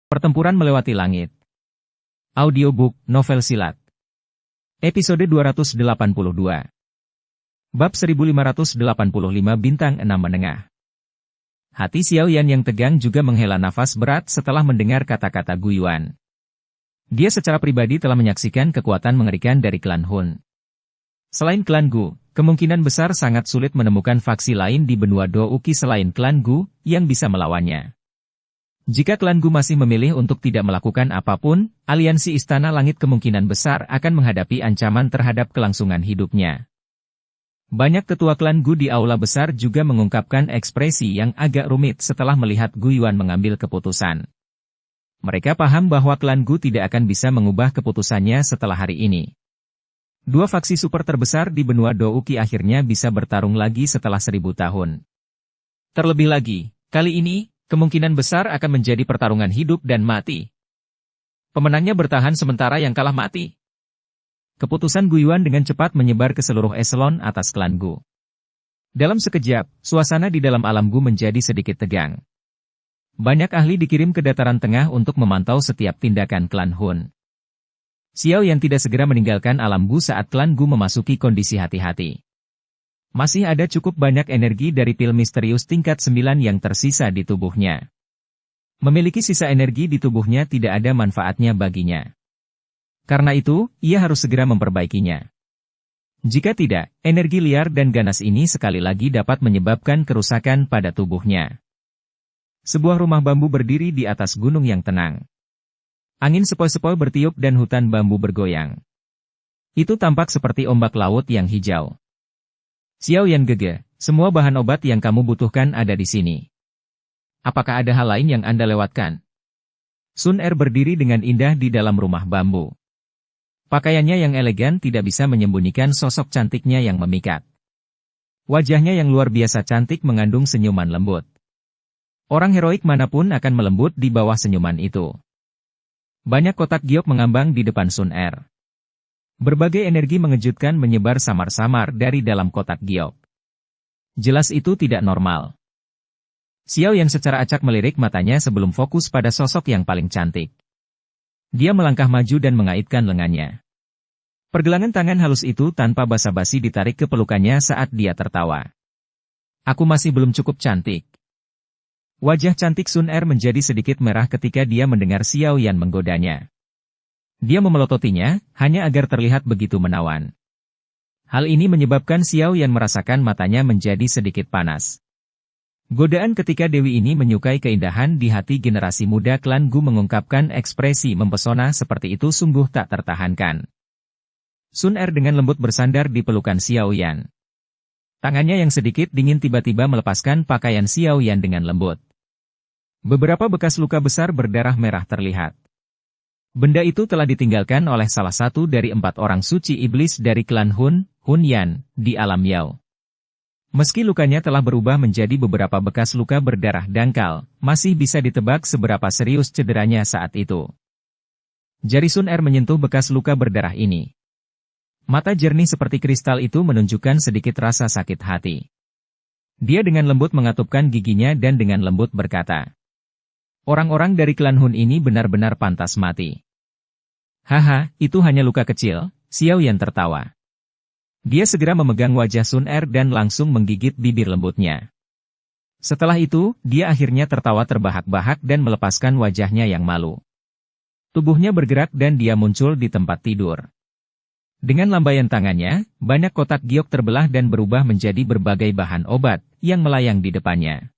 Pertempuran melewati langit. Audiobook, novel silat. Episode 282. Bab 1585 bintang 6 menengah. Hati Xiao Yan yang tegang juga menghela nafas berat setelah mendengar kata-kata Gu Yuan. Dia secara pribadi telah menyaksikan kekuatan mengerikan dari klan Hun. Selain klan Gu, kemungkinan besar sangat sulit menemukan faksi lain di benua Douki selain klan Gu yang bisa melawannya. Jika klan Gu masih memilih untuk tidak melakukan apapun, aliansi Istana Langit kemungkinan besar akan menghadapi ancaman terhadap kelangsungan hidupnya. Banyak tetua klan Gu di aula besar juga mengungkapkan ekspresi yang agak rumit setelah melihat Gu Yuan mengambil keputusan. Mereka paham bahwa klan Gu tidak akan bisa mengubah keputusannya setelah hari ini. Dua faksi super terbesar di benua Douki akhirnya bisa bertarung lagi setelah 1000 tahun. Terlebih lagi, kali ini, kemungkinan besar akan menjadi pertarungan hidup dan mati. Pemenangnya bertahan sementara yang kalah mati. Keputusan Gu Yuan dengan cepat menyebar ke seluruh eselon atas klan Gu. Dalam sekejap, suasana di dalam alam Gu menjadi sedikit tegang. Banyak ahli dikirim ke dataran tengah untuk memantau setiap tindakan klan Hun. Xiao Yan tidak segera meninggalkan alam Gu saat klan Gu memasuki kondisi hati-hati. Masih ada cukup banyak energi dari pil misterius tingkat 9 yang tersisa di tubuhnya. Memiliki sisa energi di tubuhnya tidak ada manfaatnya baginya. Karena itu, ia harus segera memperbaikinya. Jika tidak, energi liar dan ganas ini sekali lagi dapat menyebabkan kerusakan pada tubuhnya. Sebuah rumah bambu berdiri di atas gunung yang tenang. Angin sepoi-sepoi bertiup dan hutan bambu bergoyang. Itu tampak seperti ombak laut yang hijau. Xiao Yan Gege, semua bahan obat yang kamu butuhkan ada di sini. Apakah ada hal lain yang Anda lewatkan? Sun Er berdiri dengan indah di dalam rumah bambu. Pakaiannya yang elegan tidak bisa menyembunyikan sosok cantiknya yang memikat. Wajahnya yang luar biasa cantik mengandung senyuman lembut. Orang heroik manapun akan melembut di bawah senyuman itu. Banyak kotak giok mengambang di depan Sun Er. Berbagai energi mengejutkan menyebar samar-samar dari dalam kotak giok. Jelas itu tidak normal. Xiao Yan secara acak melirik matanya sebelum fokus pada sosok yang paling cantik. Dia melangkah maju dan mengaitkan lengannya. Pergelangan tangan halus itu tanpa basa-basi ditarik ke pelukannya saat dia tertawa. Aku masih belum cukup cantik. Wajah cantik Sun Er menjadi sedikit merah ketika dia mendengar Xiao Yan menggodanya. Dia memelototinya, hanya agar terlihat begitu menawan. Hal ini menyebabkan Xiao Yan merasakan matanya menjadi sedikit panas. Godaan ketika Dewi ini menyukai keindahan di hati generasi muda klan Gu mengungkapkan ekspresi mempesona seperti itu sungguh tak tertahankan. Sun Er dengan lembut bersandar di pelukan Xiao Yan. Tangannya yang sedikit dingin tiba-tiba melepaskan pakaian Xiao Yan dengan lembut. Beberapa bekas luka besar berdarah merah terlihat. Benda itu telah ditinggalkan oleh salah satu dari 4 orang suci iblis dari klan Hun, Hun Yan, di alam Yao. Meski lukanya telah berubah menjadi beberapa bekas luka berdarah dangkal, masih bisa ditebak seberapa serius cederanya saat itu. Jari Sun Er menyentuh bekas luka berdarah ini. Mata jernih seperti kristal itu menunjukkan sedikit rasa sakit hati. Dia dengan lembut mengatupkan giginya dan dengan lembut berkata, "Orang-orang dari klan Hun ini benar-benar pantas mati." Haha, itu hanya luka kecil, Xiao Yan tertawa. Dia segera memegang wajah Sun Er dan langsung menggigit bibir lembutnya. Setelah itu, dia akhirnya tertawa terbahak-bahak dan melepaskan wajahnya yang malu. Tubuhnya bergerak dan dia muncul di tempat tidur. Dengan lambaian tangannya, banyak kotak giok terbelah dan berubah menjadi berbagai bahan obat yang melayang di depannya.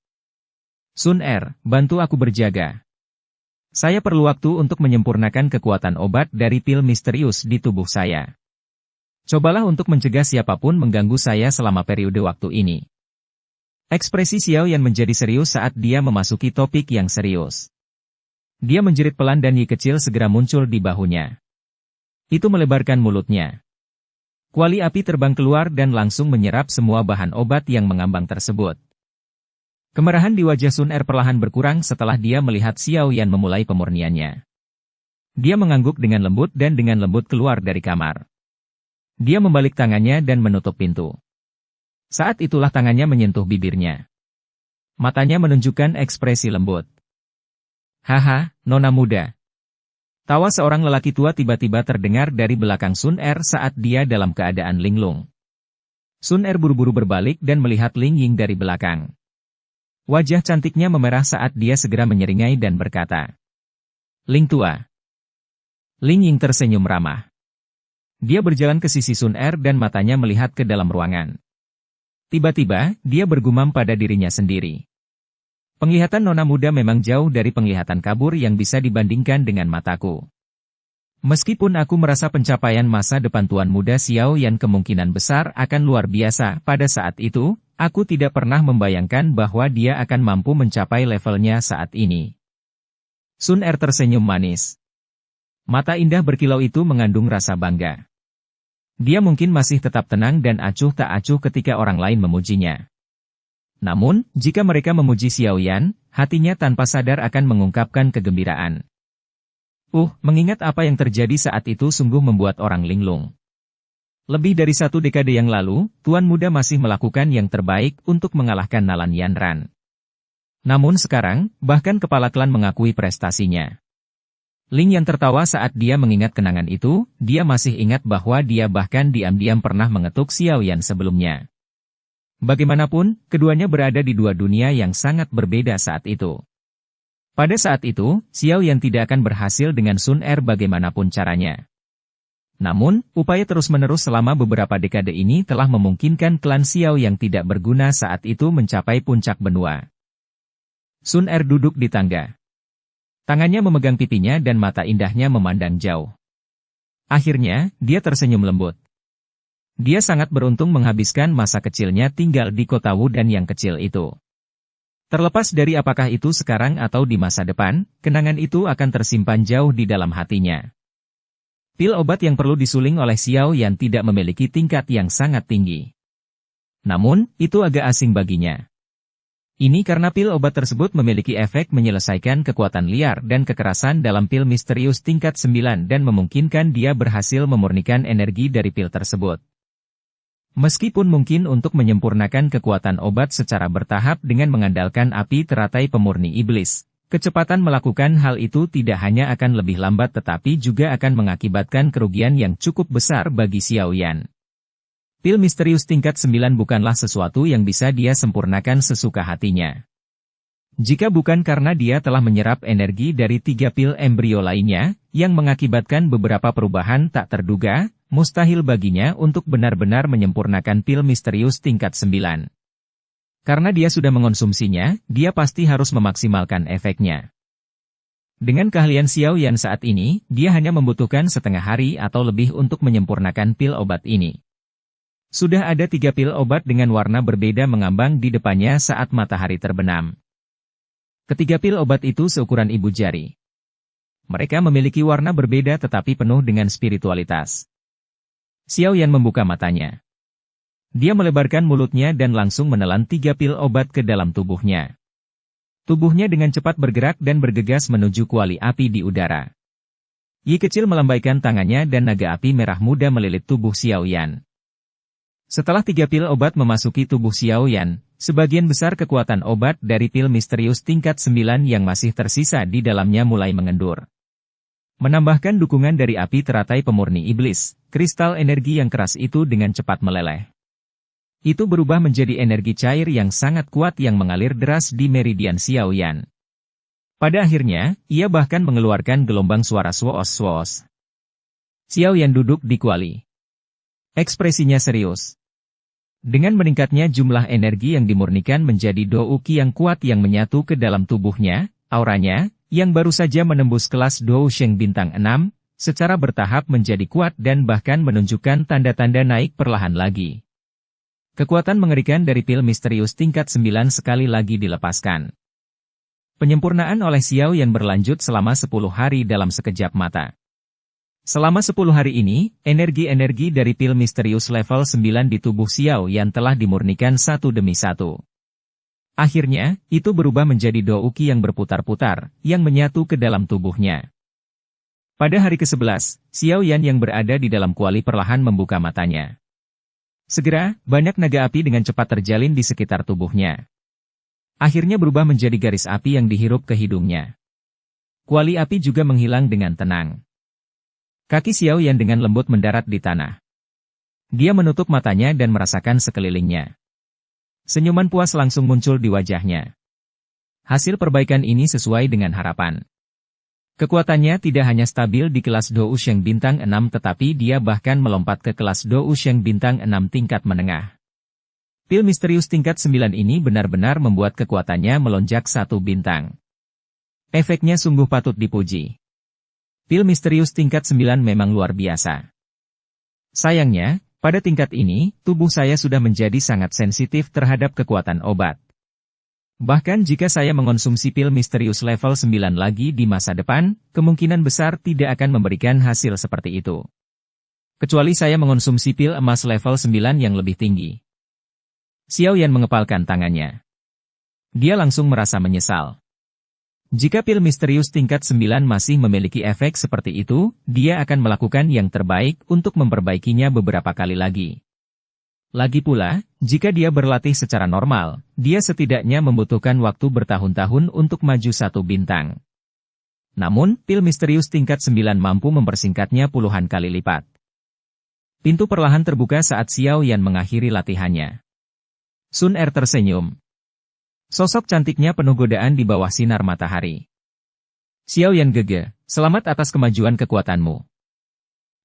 Sun Er, bantu aku berjaga. Saya perlu waktu untuk menyempurnakan kekuatan obat dari pil misterius di tubuh saya. Cobalah untuk mencegah siapapun mengganggu saya selama periode waktu ini. Ekspresi Xiao Yan menjadi serius saat dia memasuki topik yang serius. Dia menjerit pelan dan Yi kecil segera muncul di bahunya. Itu melebarkan mulutnya. Kuali api terbang keluar dan langsung menyerap semua bahan obat yang mengambang tersebut. Kemerahan di wajah Sun Er perlahan berkurang setelah dia melihat Xiao Yan memulai pemurniannya. Dia mengangguk dengan lembut dan dengan lembut keluar dari kamar. Dia membalik tangannya dan menutup pintu. Saat itulah tangannya menyentuh bibirnya. Matanya menunjukkan ekspresi lembut. Haha, nona muda. Tawa seorang lelaki tua tiba-tiba terdengar dari belakang Sun Er saat dia dalam keadaan linglung. Sun Er buru-buru berbalik dan melihat Ling Ying dari belakang. Wajah cantiknya memerah saat dia segera menyeringai dan berkata, "Ling tua." Ling Ying tersenyum ramah. Dia berjalan ke sisi Sun Er dan matanya melihat ke dalam ruangan. Tiba-tiba, dia bergumam pada dirinya sendiri. Penglihatan nona muda memang jauh dari penglihatan kabur yang bisa dibandingkan dengan mataku. Meskipun aku merasa pencapaian masa depan Tuan Muda Xiao Yan kemungkinan besar akan luar biasa pada saat itu, aku tidak pernah membayangkan bahwa dia akan mampu mencapai levelnya saat ini. Sun Er tersenyum manis. Mata indah berkilau itu mengandung rasa bangga. Dia mungkin masih tetap tenang dan acuh tak acuh ketika orang lain memujinya. Namun, jika mereka memuji Xiao Yan, hatinya tanpa sadar akan mengungkapkan kegembiraan. Mengingat apa yang terjadi saat itu sungguh membuat orang linglung. Lebih dari 1 dekade yang lalu, Tuan Muda masih melakukan yang terbaik untuk mengalahkan Nalan Yanran. Namun sekarang, bahkan kepala klan mengakui prestasinya. Ling Yan tertawa saat dia mengingat kenangan itu, dia masih ingat bahwa dia bahkan diam-diam pernah mengetuk Xiao Yan sebelumnya. Bagaimanapun, keduanya berada di dua dunia yang sangat berbeda saat itu. Pada saat itu, Xiao Yan tidak akan berhasil dengan Sun Er bagaimanapun caranya. Namun, upaya terus-menerus selama beberapa dekade ini telah memungkinkan klan Xiao yang tidak berguna saat itu mencapai puncak benua. Sun Er duduk di tangga. Tangannya memegang pipinya dan mata indahnya memandang jauh. Akhirnya, dia tersenyum lembut. Dia sangat beruntung menghabiskan masa kecilnya tinggal di kota Wudan yang kecil itu. Terlepas dari apakah itu sekarang atau di masa depan, kenangan itu akan tersimpan jauh di dalam hatinya. Pil obat yang perlu disuling oleh Xiao Yan tidak memiliki tingkat yang sangat tinggi. Namun, itu agak asing baginya. Ini karena pil obat tersebut memiliki efek menyelesaikan kekuatan liar dan kekerasan dalam pil misterius tingkat 9 dan memungkinkan dia berhasil memurnikan energi dari pil tersebut. Meskipun mungkin untuk menyempurnakan kekuatan obat secara bertahap dengan mengandalkan api teratai pemurni iblis, kecepatan melakukan hal itu tidak hanya akan lebih lambat tetapi juga akan mengakibatkan kerugian yang cukup besar bagi Xiao Yan. Pil misterius tingkat 9 bukanlah sesuatu yang bisa dia sempurnakan sesuka hatinya. Jika bukan karena dia telah menyerap energi dari 3 pil embrio lainnya, yang mengakibatkan beberapa perubahan tak terduga, mustahil baginya untuk benar-benar menyempurnakan pil misterius tingkat 9. Karena dia sudah mengonsumsinya, dia pasti harus memaksimalkan efeknya. Dengan keahlian Xiao Yan saat ini, dia hanya membutuhkan setengah hari atau lebih untuk menyempurnakan pil obat ini. Sudah ada 3 pil obat dengan warna berbeda mengambang di depannya saat matahari terbenam. Ketiga pil obat itu seukuran ibu jari. Mereka memiliki warna berbeda tetapi penuh dengan spiritualitas. Xiao Yan membuka matanya. Dia melebarkan mulutnya dan langsung menelan 3 pil obat ke dalam tubuhnya. Tubuhnya dengan cepat bergerak dan bergegas menuju kuali api di udara. Yi kecil melambaikan tangannya dan naga api merah muda melilit tubuh Xiao Yan. Setelah 3 pil obat memasuki tubuh Xiao Yan, sebagian besar kekuatan obat dari pil misterius tingkat 9 yang masih tersisa di dalamnya mulai mengendur. Menambahkan dukungan dari api teratai pemurni iblis, kristal energi yang keras itu dengan cepat meleleh. Itu berubah menjadi energi cair yang sangat kuat yang mengalir deras di meridian Xiao Yan. Pada akhirnya, ia bahkan mengeluarkan gelombang suara swoos-swoos. Xiao Yan duduk di kuali. Ekspresinya serius. Dengan meningkatnya jumlah energi yang dimurnikan menjadi Douqi yang kuat yang menyatu ke dalam tubuhnya, auranya, yang baru saja menembus kelas Dou Sheng bintang 6, secara bertahap menjadi kuat dan bahkan menunjukkan tanda-tanda naik perlahan lagi. Kekuatan mengerikan dari pil misterius tingkat 9 sekali lagi dilepaskan. Penyempurnaan oleh Xiao Yan berlanjut selama 10 hari dalam sekejap mata. Selama 10 hari ini, energi-energi dari pil misterius level 9 di tubuh Xiao Yan telah dimurnikan satu demi satu. Akhirnya, itu berubah menjadi Douqi yang berputar-putar, yang menyatu ke dalam tubuhnya. Pada hari ke-11, Xiao Yan yang berada di dalam kuali perlahan membuka matanya. Segera, banyak naga api dengan cepat terjalin di sekitar tubuhnya. Akhirnya berubah menjadi garis api yang dihirup ke hidungnya. Kuali api juga menghilang dengan tenang. Kaki Xiao Yan dengan lembut mendarat di tanah. Dia menutup matanya dan merasakan sekelilingnya. Senyuman puas langsung muncul di wajahnya. Hasil perbaikan ini sesuai dengan harapan. Kekuatannya tidak hanya stabil di kelas Dou Sheng bintang 6 tetapi dia bahkan melompat ke kelas Dou Sheng bintang 6 tingkat menengah. Pil misterius tingkat 9 ini benar-benar membuat kekuatannya melonjak 1 bintang. Efeknya sungguh patut dipuji. Pil misterius tingkat 9 memang luar biasa. Sayangnya, pada tingkat ini, tubuh saya sudah menjadi sangat sensitif terhadap kekuatan obat. Bahkan jika saya mengonsumsi pil misterius level 9 lagi di masa depan, kemungkinan besar tidak akan memberikan hasil seperti itu. Kecuali saya mengonsumsi pil emas level 9 yang lebih tinggi. Xiao Yan mengepalkan tangannya. Dia langsung merasa menyesal. Jika pil misterius tingkat 9 masih memiliki efek seperti itu, dia akan melakukan yang terbaik untuk memperbaikinya beberapa kali lagi. Lagi pula, jika dia berlatih secara normal, dia setidaknya membutuhkan waktu bertahun-tahun untuk maju 1 bintang. Namun, pil misterius tingkat 9 mampu mempersingkatnya puluhan kali lipat. Pintu perlahan terbuka saat Xiao Yan mengakhiri latihannya. Sun Er tersenyum. Sosok cantiknya penuh godaan di bawah sinar matahari. Xiao Yan gege, selamat atas kemajuan kekuatanmu.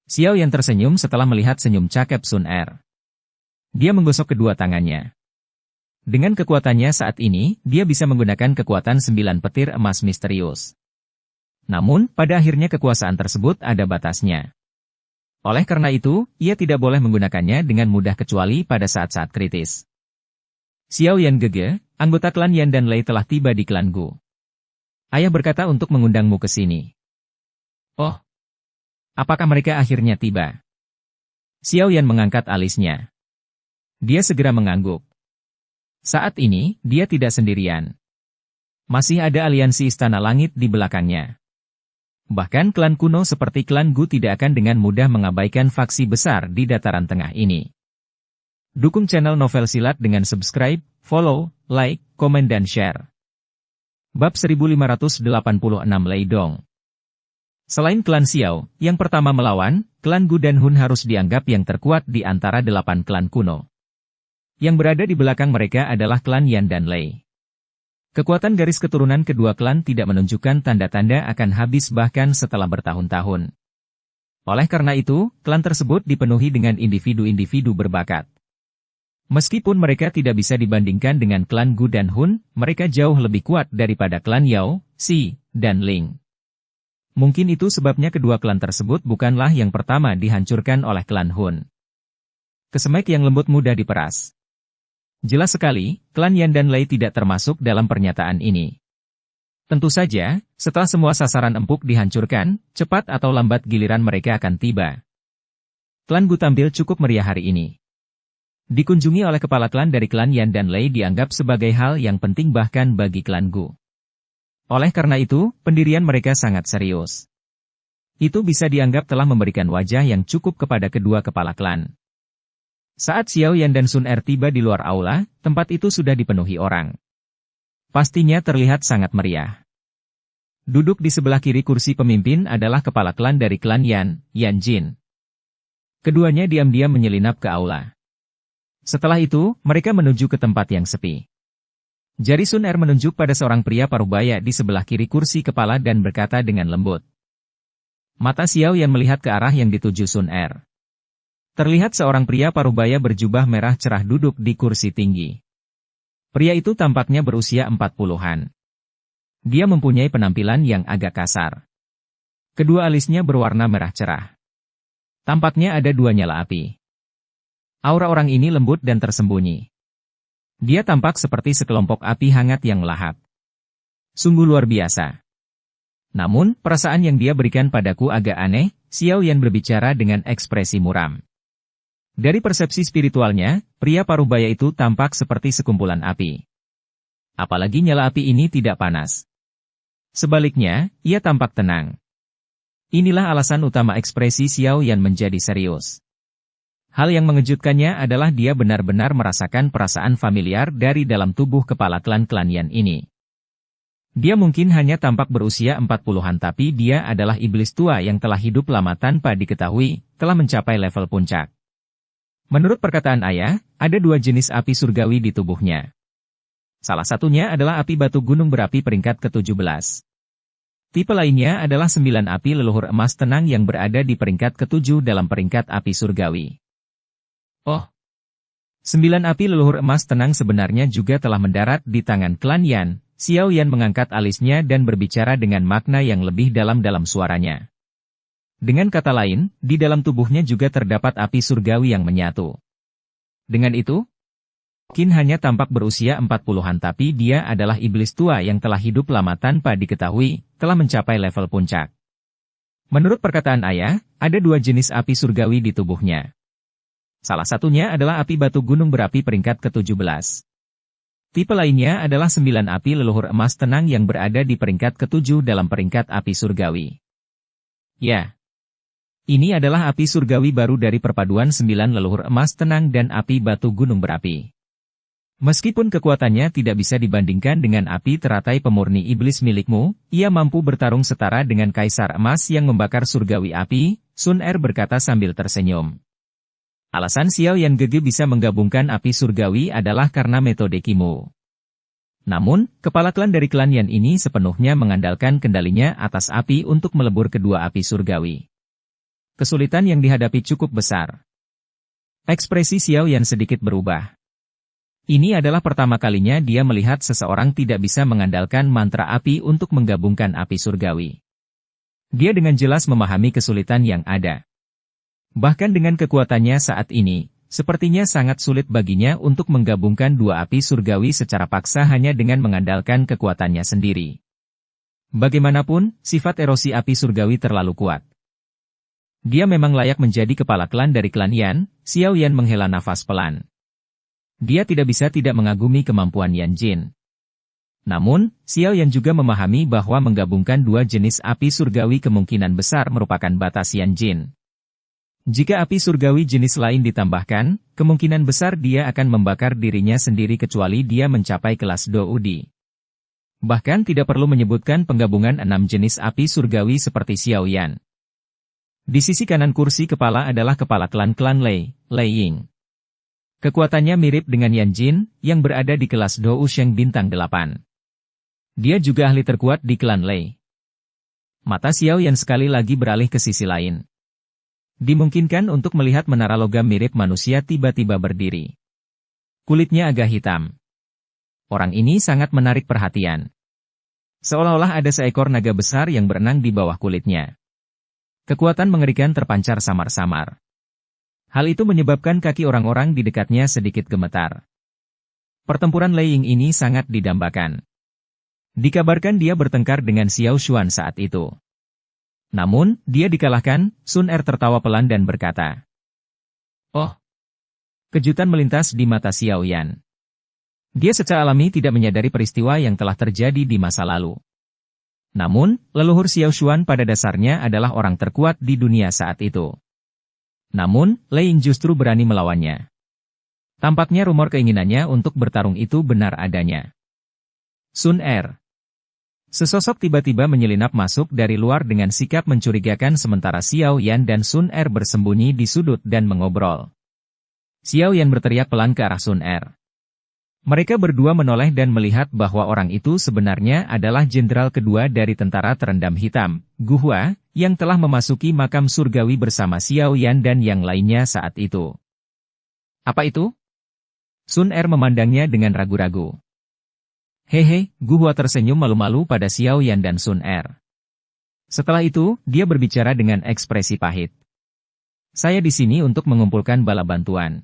Xiao Yan tersenyum setelah melihat senyum cakep Sun Er. Dia menggosok kedua tangannya. Dengan kekuatannya saat ini, dia bisa menggunakan kekuatan 9 petir emas misterius. Namun, pada akhirnya kekuasaan tersebut ada batasnya. Oleh karena itu, ia tidak boleh menggunakannya dengan mudah kecuali pada saat-saat kritis. Xiao Yan gege, anggota klan Yan dan Lei telah tiba di klan Gu. Ayah berkata untuk mengundangmu ke sini. Oh, apakah mereka akhirnya tiba? Xiao Yan mengangkat alisnya. Dia segera mengangguk. Saat ini, dia tidak sendirian. Masih ada aliansi Istana Langit di belakangnya. Bahkan klan kuno seperti klan Gu tidak akan dengan mudah mengabaikan faksi besar di dataran tengah ini. Dukung channel Novel Silat dengan subscribe, follow, like, komen dan share. Bab 1586 Lei Dong. Selain klan Xiao, yang pertama melawan, klan Gu dan Hun harus dianggap yang terkuat di antara 8 klan kuno. Yang berada di belakang mereka adalah klan Yan dan Lei. Kekuatan garis keturunan kedua klan tidak menunjukkan tanda-tanda akan habis bahkan setelah bertahun-tahun. Oleh karena itu, klan tersebut dipenuhi dengan individu-individu berbakat. Meskipun mereka tidak bisa dibandingkan dengan klan Gu dan Hun, mereka jauh lebih kuat daripada klan Yao, Xi, dan Ling. Mungkin itu sebabnya kedua klan tersebut bukanlah yang pertama dihancurkan oleh klan Hun. Kesemek yang lembut mudah diperas. Jelas sekali, klan Yan dan Lei tidak termasuk dalam pernyataan ini. Tentu saja, setelah semua sasaran empuk dihancurkan, cepat atau lambat giliran mereka akan tiba. Klan Gu tampil cukup meriah hari ini. Dikunjungi oleh kepala klan dari klan Yan dan Lei dianggap sebagai hal yang penting bahkan bagi klan Gu. Oleh karena itu, pendirian mereka sangat serius. Itu bisa dianggap telah memberikan wajah yang cukup kepada kedua kepala klan. Saat Xiao Yan dan Sun Er tiba di luar aula, tempat itu sudah dipenuhi orang. Pastinya terlihat sangat meriah. Duduk di sebelah kiri kursi pemimpin adalah kepala klan dari klan Yan, Yan Jin. Keduanya diam-diam menyelinap ke aula. Setelah itu, mereka menuju ke tempat yang sepi. Jari Sun Er menunjuk pada seorang pria parubaya di sebelah kiri kursi kepala dan berkata dengan lembut. Mata Xiao Yan melihat ke arah yang dituju Sun Er. Terlihat seorang pria parubaya berjubah merah cerah duduk di kursi tinggi. Pria itu tampaknya berusia 40-an. Dia mempunyai penampilan yang agak kasar. Kedua alisnya berwarna merah cerah. Tampaknya ada 2 nyala api. Aura orang ini lembut dan tersembunyi. Dia tampak seperti sekelompok api hangat yang melahap. Sungguh luar biasa. Namun, perasaan yang dia berikan padaku agak aneh. Xiao Yan berbicara dengan ekspresi muram. Dari persepsi spiritualnya, pria parubaya itu tampak seperti sekumpulan api. Apalagi nyala api ini tidak panas. Sebaliknya, ia tampak tenang. Inilah alasan utama ekspresi Xiao Yan menjadi serius. Hal yang mengejutkannya adalah dia benar-benar merasakan perasaan familiar dari dalam tubuh kepala klan-klan Yan ini. Dia mungkin hanya tampak berusia 40-an tapi dia adalah iblis tua yang telah hidup lama tanpa diketahui, telah mencapai level puncak. Menurut perkataan ayah, ada 2 jenis api surgawi di tubuhnya. Salah satunya adalah api batu gunung berapi peringkat ke-17. Tipe lainnya adalah 9 api leluhur emas tenang yang berada di peringkat ke-7 dalam peringkat api surgawi. Oh, 9 api leluhur emas tenang sebenarnya juga telah mendarat di tangan klan Yan. Xiao Yan mengangkat alisnya dan berbicara dengan makna yang lebih dalam dalam suaranya. Dengan kata lain, di dalam tubuhnya juga terdapat api surgawi yang menyatu. Dengan itu, Qin hanya tampak berusia 40-an tapi dia adalah iblis tua yang telah hidup lama tanpa diketahui, telah mencapai level puncak. Menurut perkataan ayah, ada 2 jenis api surgawi di tubuhnya. Salah satunya adalah api batu gunung berapi peringkat ke-17. Tipe lainnya adalah 9 api leluhur emas tenang yang berada di peringkat ke-7 dalam peringkat api surgawi. Ya, ini adalah api surgawi baru dari perpaduan 9 leluhur emas tenang dan api batu gunung berapi. Meskipun kekuatannya tidak bisa dibandingkan dengan api teratai pemurni iblis milikmu, ia mampu bertarung setara dengan kaisar emas yang membakar surgawi api, Sun Er berkata sambil tersenyum. Alasan Xiao Yan Gege bisa menggabungkan api surgawi adalah karena metode Qimo. Namun, kepala klan dari klan Yan ini sepenuhnya mengandalkan kendalinya atas api untuk melebur kedua api surgawi. Kesulitan yang dihadapi cukup besar. Ekspresi Xiao Yan sedikit berubah. Ini adalah pertama kalinya dia melihat seseorang tidak bisa mengandalkan mantra api untuk menggabungkan api surgawi. Dia dengan jelas memahami kesulitan yang ada. Bahkan dengan kekuatannya saat ini, sepertinya sangat sulit baginya untuk menggabungkan 2 api surgawi secara paksa hanya dengan mengandalkan kekuatannya sendiri. Bagaimanapun, sifat erosi api surgawi terlalu kuat. Dia memang layak menjadi kepala klan dari klan Yan. Xiao Yan menghela nafas pelan. Dia tidak bisa tidak mengagumi kemampuan Yan Jin. Namun, Xiao Yan juga memahami bahwa menggabungkan 2 jenis api surgawi kemungkinan besar merupakan batas Yan Jin. Jika api surgawi jenis lain ditambahkan, kemungkinan besar dia akan membakar dirinya sendiri kecuali dia mencapai kelas Doudi. Bahkan tidak perlu menyebutkan penggabungan 6 jenis api surgawi seperti Xiao Yan. Di sisi kanan kursi kepala adalah kepala klan Lei, Lei Ying. Kekuatannya mirip dengan Yan Jin, yang berada di kelas Dou Sheng bintang 8. Dia juga ahli terkuat di klan Lei. Mata Xiao Yan sekali lagi beralih ke sisi lain. Dimungkinkan untuk melihat menara logam mirip manusia tiba-tiba berdiri. Kulitnya agak hitam. Orang ini sangat menarik perhatian. Seolah-olah ada seekor naga besar yang berenang di bawah kulitnya. Kekuatan mengerikan terpancar samar-samar. Hal itu menyebabkan kaki orang-orang di dekatnya sedikit gemetar. Pertempuran Lei Ying ini sangat didambakan. Dikabarkan dia bertengkar dengan Xiao Xuan saat itu. Namun, dia dikalahkan. Sun Er tertawa pelan dan berkata, "Oh." Kejutan melintas di mata Xiao Yan. Dia secara alami tidak menyadari peristiwa yang telah terjadi di masa lalu. Namun, leluhur Xiao Xuan pada dasarnya adalah orang terkuat di dunia saat itu. Namun, Lei Ying justru berani melawannya. Tampaknya rumor keinginannya untuk bertarung itu benar adanya. Sun Er. Sesosok tiba-tiba menyelinap masuk dari luar dengan sikap mencurigakan sementara Xiao Yan dan Sun Er bersembunyi di sudut dan mengobrol. Xiao Yan berteriak pelan ke arah Sun Er. Mereka berdua menoleh dan melihat bahwa orang itu sebenarnya adalah jenderal kedua dari tentara terendam hitam, Gu Hua, yang telah memasuki makam surgawi bersama Xiao Yan dan yang lainnya saat itu. Apa itu? Sun Er memandangnya dengan ragu-ragu. Hehe, Gu Hua tersenyum malu-malu pada Xiao Yan dan Sun Er. Setelah itu, dia berbicara dengan ekspresi pahit. Saya di sini untuk mengumpulkan bala bantuan.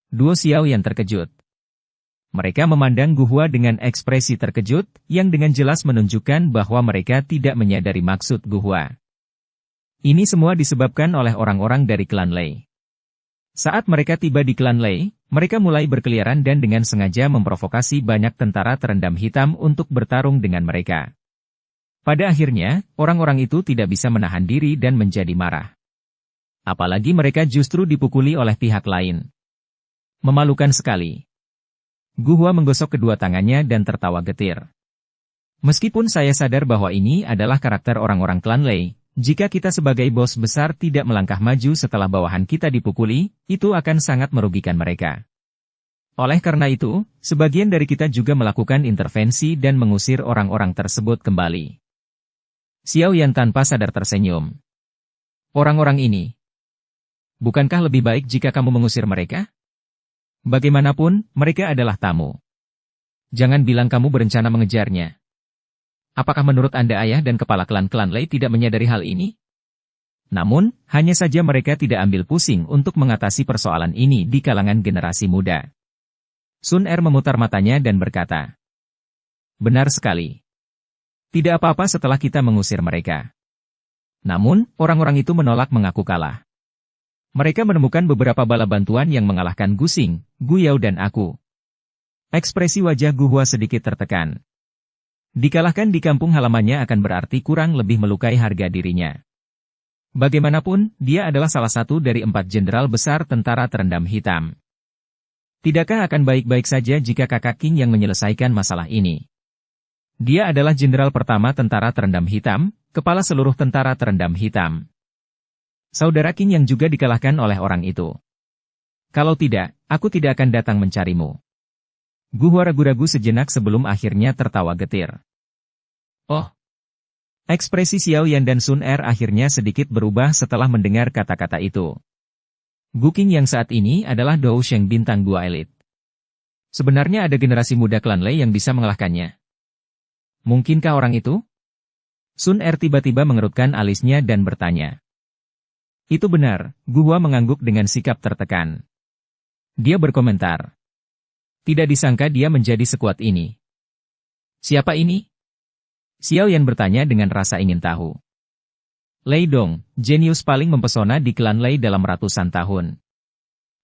Duo Xiao Yan terkejut. Mereka memandang Gu Hua dengan ekspresi terkejut, yang dengan jelas menunjukkan bahwa mereka tidak menyadari maksud Gu Hua. Ini semua disebabkan oleh orang-orang dari klan Lei. Saat mereka tiba di klan Lei, mereka mulai berkeliaran dan dengan sengaja memprovokasi banyak tentara terendam hitam untuk bertarung dengan mereka. Pada akhirnya, orang-orang itu tidak bisa menahan diri dan menjadi marah. Apalagi mereka justru dipukuli oleh pihak lain. Memalukan sekali. Gu Hua menggosok kedua tangannya dan tertawa getir. Meskipun saya sadar bahwa ini adalah karakter orang-orang klan Lei, jika kita sebagai bos besar tidak melangkah maju setelah bawahan kita dipukuli, itu akan sangat merugikan mereka. Oleh karena itu, sebagian dari kita juga melakukan intervensi dan mengusir orang-orang tersebut kembali. Xiao Yan tanpa sadar tersenyum. Orang-orang ini. Bukankah lebih baik jika kamu mengusir mereka? Bagaimanapun, mereka adalah tamu. Jangan bilang kamu berencana mengejarnya. Apakah menurut Anda ayah dan kepala klan-klan Lei tidak menyadari hal ini? Namun, hanya saja mereka tidak ambil pusing untuk mengatasi persoalan ini di kalangan generasi muda. Sun Er memutar matanya dan berkata, benar sekali. Tidak apa-apa setelah kita mengusir mereka. Namun, orang-orang itu menolak mengaku kalah. Mereka menemukan beberapa bala bantuan yang mengalahkan Gu Xing, Gu Yao dan aku. Ekspresi wajah Gu Hua sedikit tertekan. Dikalahkan di kampung halamannya akan berarti kurang lebih melukai harga dirinya. Bagaimanapun, dia adalah salah satu dari 4 jenderal besar tentara terendam hitam. Tidakkah akan baik-baik saja jika kakak King yang menyelesaikan masalah ini? Dia adalah jenderal pertama tentara terendam hitam, kepala seluruh tentara terendam hitam. Saudara King yang juga dikalahkan oleh orang itu. Kalau tidak, aku tidak akan datang mencarimu. Gu Hua ragu-ragu sejenak sebelum akhirnya tertawa getir. Oh! Ekspresi Xiao Yan dan Sun Er akhirnya sedikit berubah setelah mendengar kata-kata itu. Gu Qing yang saat ini adalah Dou Sheng bintang 2 elit. Sebenarnya ada generasi muda klan Lei yang bisa mengalahkannya. Mungkinkah orang itu? Sun Er tiba-tiba mengerutkan alisnya dan bertanya. Itu benar, Gu Hua mengangguk dengan sikap tertekan. Dia berkomentar. Tidak disangka dia menjadi sekuat ini. Siapa ini? Xiao Yan bertanya dengan rasa ingin tahu. Lei Dong, jenius paling mempesona di klan Lei dalam ratusan tahun.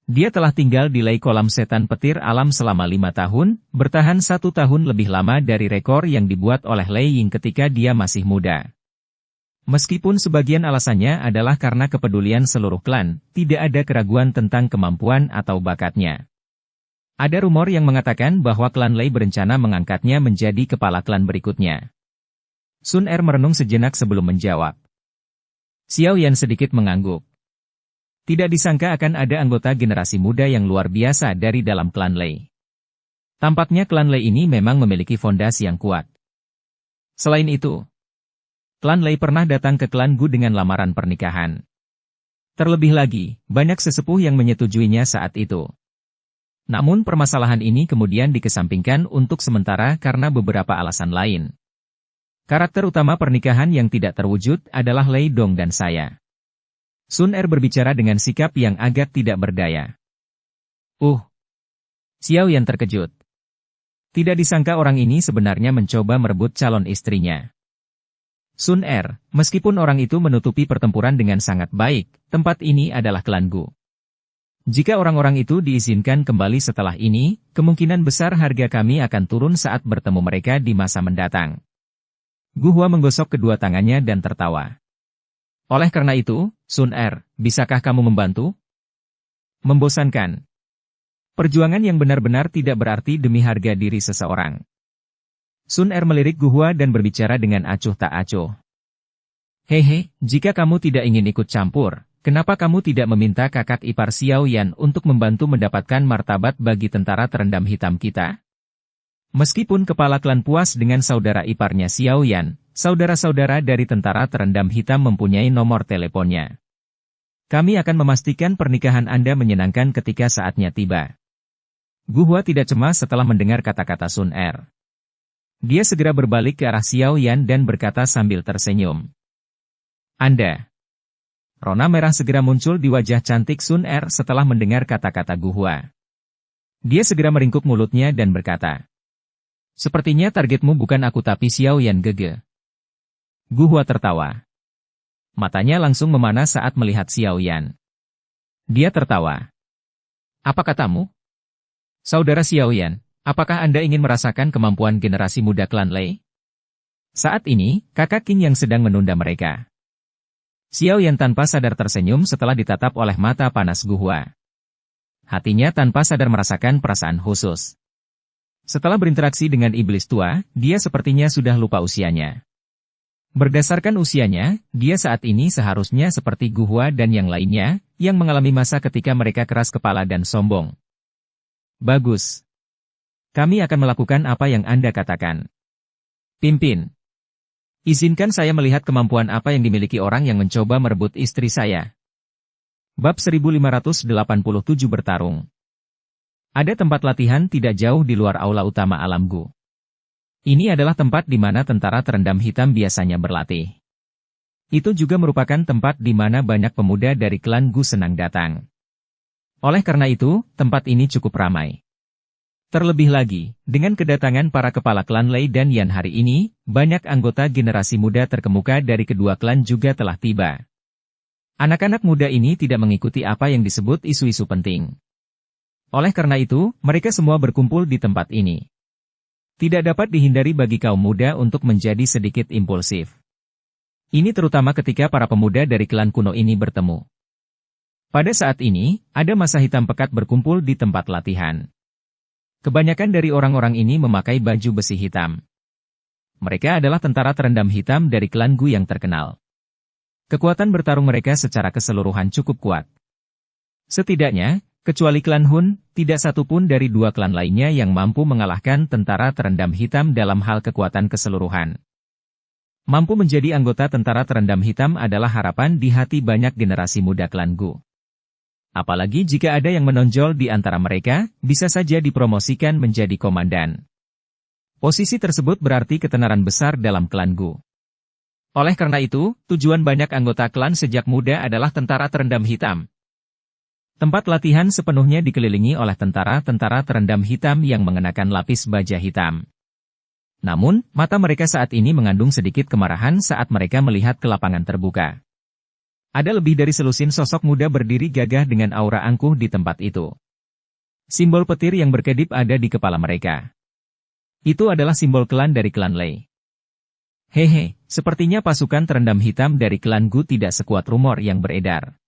Dia telah tinggal di Lei Kolam Setan Petir Alam selama 5 tahun, bertahan 1 tahun lebih lama dari rekor yang dibuat oleh Lei Ying ketika dia masih muda. Meskipun sebagian alasannya adalah karena kepedulian seluruh klan, tidak ada keraguan tentang kemampuan atau bakatnya. Ada rumor yang mengatakan bahwa klan Lei berencana mengangkatnya menjadi kepala klan berikutnya. Sun Er merenung sejenak sebelum menjawab. Xiao Yan sedikit mengangguk. Tidak disangka akan ada anggota generasi muda yang luar biasa dari dalam klan Lei. Tampaknya klan Lei ini memang memiliki fondasi yang kuat. Selain itu, klan Lei pernah datang ke klan Gu dengan lamaran pernikahan. Terlebih lagi, banyak sesepuh yang menyetujuinya saat itu. Namun permasalahan ini kemudian dikesampingkan untuk sementara karena beberapa alasan lain. Karakter utama pernikahan yang tidak terwujud adalah Lei Dong dan saya. Sun Er berbicara dengan sikap yang agak tidak berdaya. Xiao Yan terkejut. Tidak disangka orang ini sebenarnya mencoba merebut calon istrinya. Sun Er, meskipun orang itu menutupi pertempuran dengan sangat baik, tempat ini adalah klan Gu. Jika orang-orang itu diizinkan kembali setelah ini, kemungkinan besar harga kami akan turun saat bertemu mereka di masa mendatang. Gu Hua menggosok kedua tangannya dan tertawa. Oleh karena itu, Sun Er, bisakah kamu membantu? Membosankan. Perjuangan yang benar-benar tidak berarti demi harga diri seseorang. Sun Er melirik Gu Hua dan berbicara dengan acuh tak acuh. Hehe, jika kamu tidak ingin ikut campur, kenapa kamu tidak meminta kakak ipar Xiao Yan untuk membantu mendapatkan martabat bagi tentara terendam hitam kita? Meskipun kepala klan puas dengan saudara iparnya Xiao Yan, saudara-saudara dari tentara terendam hitam mempunyai nomor teleponnya. Kami akan memastikan pernikahan Anda menyenangkan ketika saatnya tiba. Gu Hua tidak cemas setelah mendengar kata-kata Sun Er. Dia segera berbalik ke arah Xiao Yan dan berkata sambil tersenyum. Anda. Rona merah segera muncul di wajah cantik Sun Er setelah mendengar kata-kata Gu Hua. Dia segera meringkuk mulutnya dan berkata, sepertinya targetmu bukan aku tapi Xiao Yan Gege. Gu Hua tertawa. Matanya langsung memanah saat melihat Xiao Yan. Dia tertawa. Apa katamu? Saudara Xiao Yan, apakah Anda ingin merasakan kemampuan generasi muda klan Lei? Saat ini, kakak King yang sedang menunda mereka. Xiao Yan tanpa sadar tersenyum setelah ditatap oleh mata panas Gu Hua. Hatinya tanpa sadar merasakan perasaan khusus. Setelah berinteraksi dengan iblis tua, dia sepertinya sudah lupa usianya. Berdasarkan usianya, dia saat ini seharusnya seperti Guhua dan yang lainnya, yang mengalami masa ketika mereka keras kepala dan sombong. Bagus. Kami akan melakukan apa yang Anda katakan. Pimpin. Izinkan saya melihat kemampuan apa yang dimiliki orang yang mencoba merebut istri saya. Bab 1587 bertarung. Ada tempat latihan tidak jauh di luar aula utama Alam Gu. Ini adalah tempat di mana tentara terendam hitam biasanya berlatih. Itu juga merupakan tempat di mana banyak pemuda dari klan Gu senang datang. Oleh karena itu, tempat ini cukup ramai. Terlebih lagi, dengan kedatangan para kepala klan Lei dan Yan hari ini, banyak anggota generasi muda terkemuka dari kedua klan juga telah tiba. Anak-anak muda ini tidak mengikuti apa yang disebut isu-isu penting. Oleh karena itu, mereka semua berkumpul di tempat ini. Tidak dapat dihindari bagi kaum muda untuk menjadi sedikit impulsif. Ini terutama ketika para pemuda dari klan kuno ini bertemu. Pada saat ini, ada masa hitam pekat berkumpul di tempat latihan. Kebanyakan dari orang-orang ini memakai baju besi hitam. Mereka adalah tentara terendam hitam dari klan Gu yang terkenal. Kekuatan bertarung mereka secara keseluruhan cukup kuat. Setidaknya, kecuali klan Hun, tidak satupun dari dua klan lainnya yang mampu mengalahkan tentara terendam hitam dalam hal kekuatan keseluruhan. Mampu menjadi anggota tentara terendam hitam adalah harapan di hati banyak generasi muda klan Gu. Apalagi jika ada yang menonjol di antara mereka, bisa saja dipromosikan menjadi komandan. Posisi tersebut berarti ketenaran besar dalam klan Gu. Oleh karena itu, tujuan banyak anggota klan sejak muda adalah tentara terendam hitam. Tempat latihan sepenuhnya dikelilingi oleh tentara-tentara terendam hitam yang mengenakan lapis baja hitam. Namun, mata mereka saat ini mengandung sedikit kemarahan saat mereka melihat ke lapangan terbuka. Ada lebih dari selusin sosok muda berdiri gagah dengan aura angkuh di tempat itu. Simbol petir yang berkedip ada di kepala mereka. Itu adalah simbol klan dari klan Lei. Hehe, sepertinya pasukan terendam hitam dari klan Gu tidak sekuat rumor yang beredar.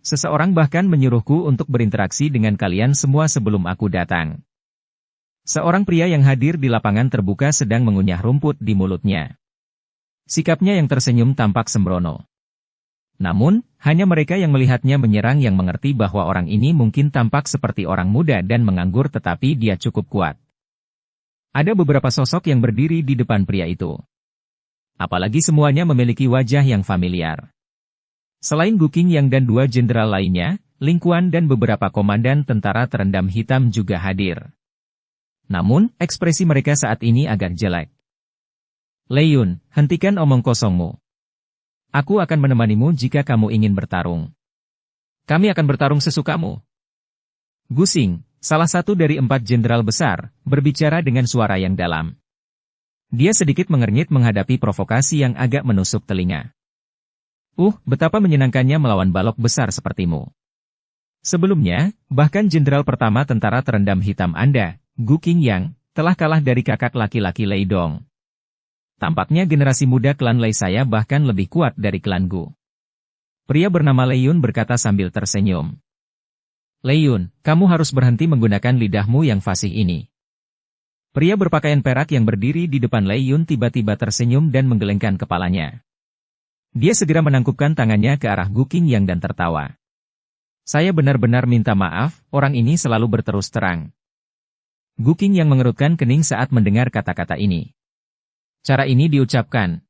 Seseorang bahkan menyuruhku untuk berinteraksi dengan kalian semua sebelum aku datang. Seorang pria yang hadir di lapangan terbuka sedang mengunyah rumput di mulutnya. Sikapnya yang tersenyum tampak sembrono. Namun, hanya mereka yang melihatnya menyerang yang mengerti bahwa orang ini mungkin tampak seperti orang muda dan menganggur tetapi dia cukup kuat. Ada beberapa sosok yang berdiri di depan pria itu. Apalagi semuanya memiliki wajah yang familiar. Selain Gu Qingyang dan dua jenderal lainnya, Ling Quan dan beberapa komandan tentara terendam hitam juga hadir. Namun, ekspresi mereka saat ini agak jelek. Lei Yun, hentikan omong kosongmu. Aku akan menemanimu jika kamu ingin bertarung. Kami akan bertarung sesukamu. Gu Xing, salah satu dari 4 jenderal besar, berbicara dengan suara yang dalam. Dia sedikit mengernyit menghadapi provokasi yang agak menusuk telinga. Betapa menyenangkannya melawan balok besar sepertimu. Sebelumnya, bahkan jenderal pertama tentara terendam hitam Anda, Gu Qingyang, telah kalah dari kakak laki-laki Lei Dong. Tampaknya generasi muda klan Lei saya bahkan lebih kuat dari klan Gu. Pria bernama Lei Yun berkata sambil tersenyum. Lei Yun, kamu harus berhenti menggunakan lidahmu yang fasih ini. Pria berpakaian perak yang berdiri di depan Lei Yun tiba-tiba tersenyum dan menggelengkan kepalanya. Dia segera menangkupkan tangannya ke arah Gu Qingyang dan tertawa. Saya benar-benar minta maaf, orang ini selalu berterus terang. Gu Qingyang mengerutkan kening saat mendengar kata-kata ini. Cara ini diucapkan.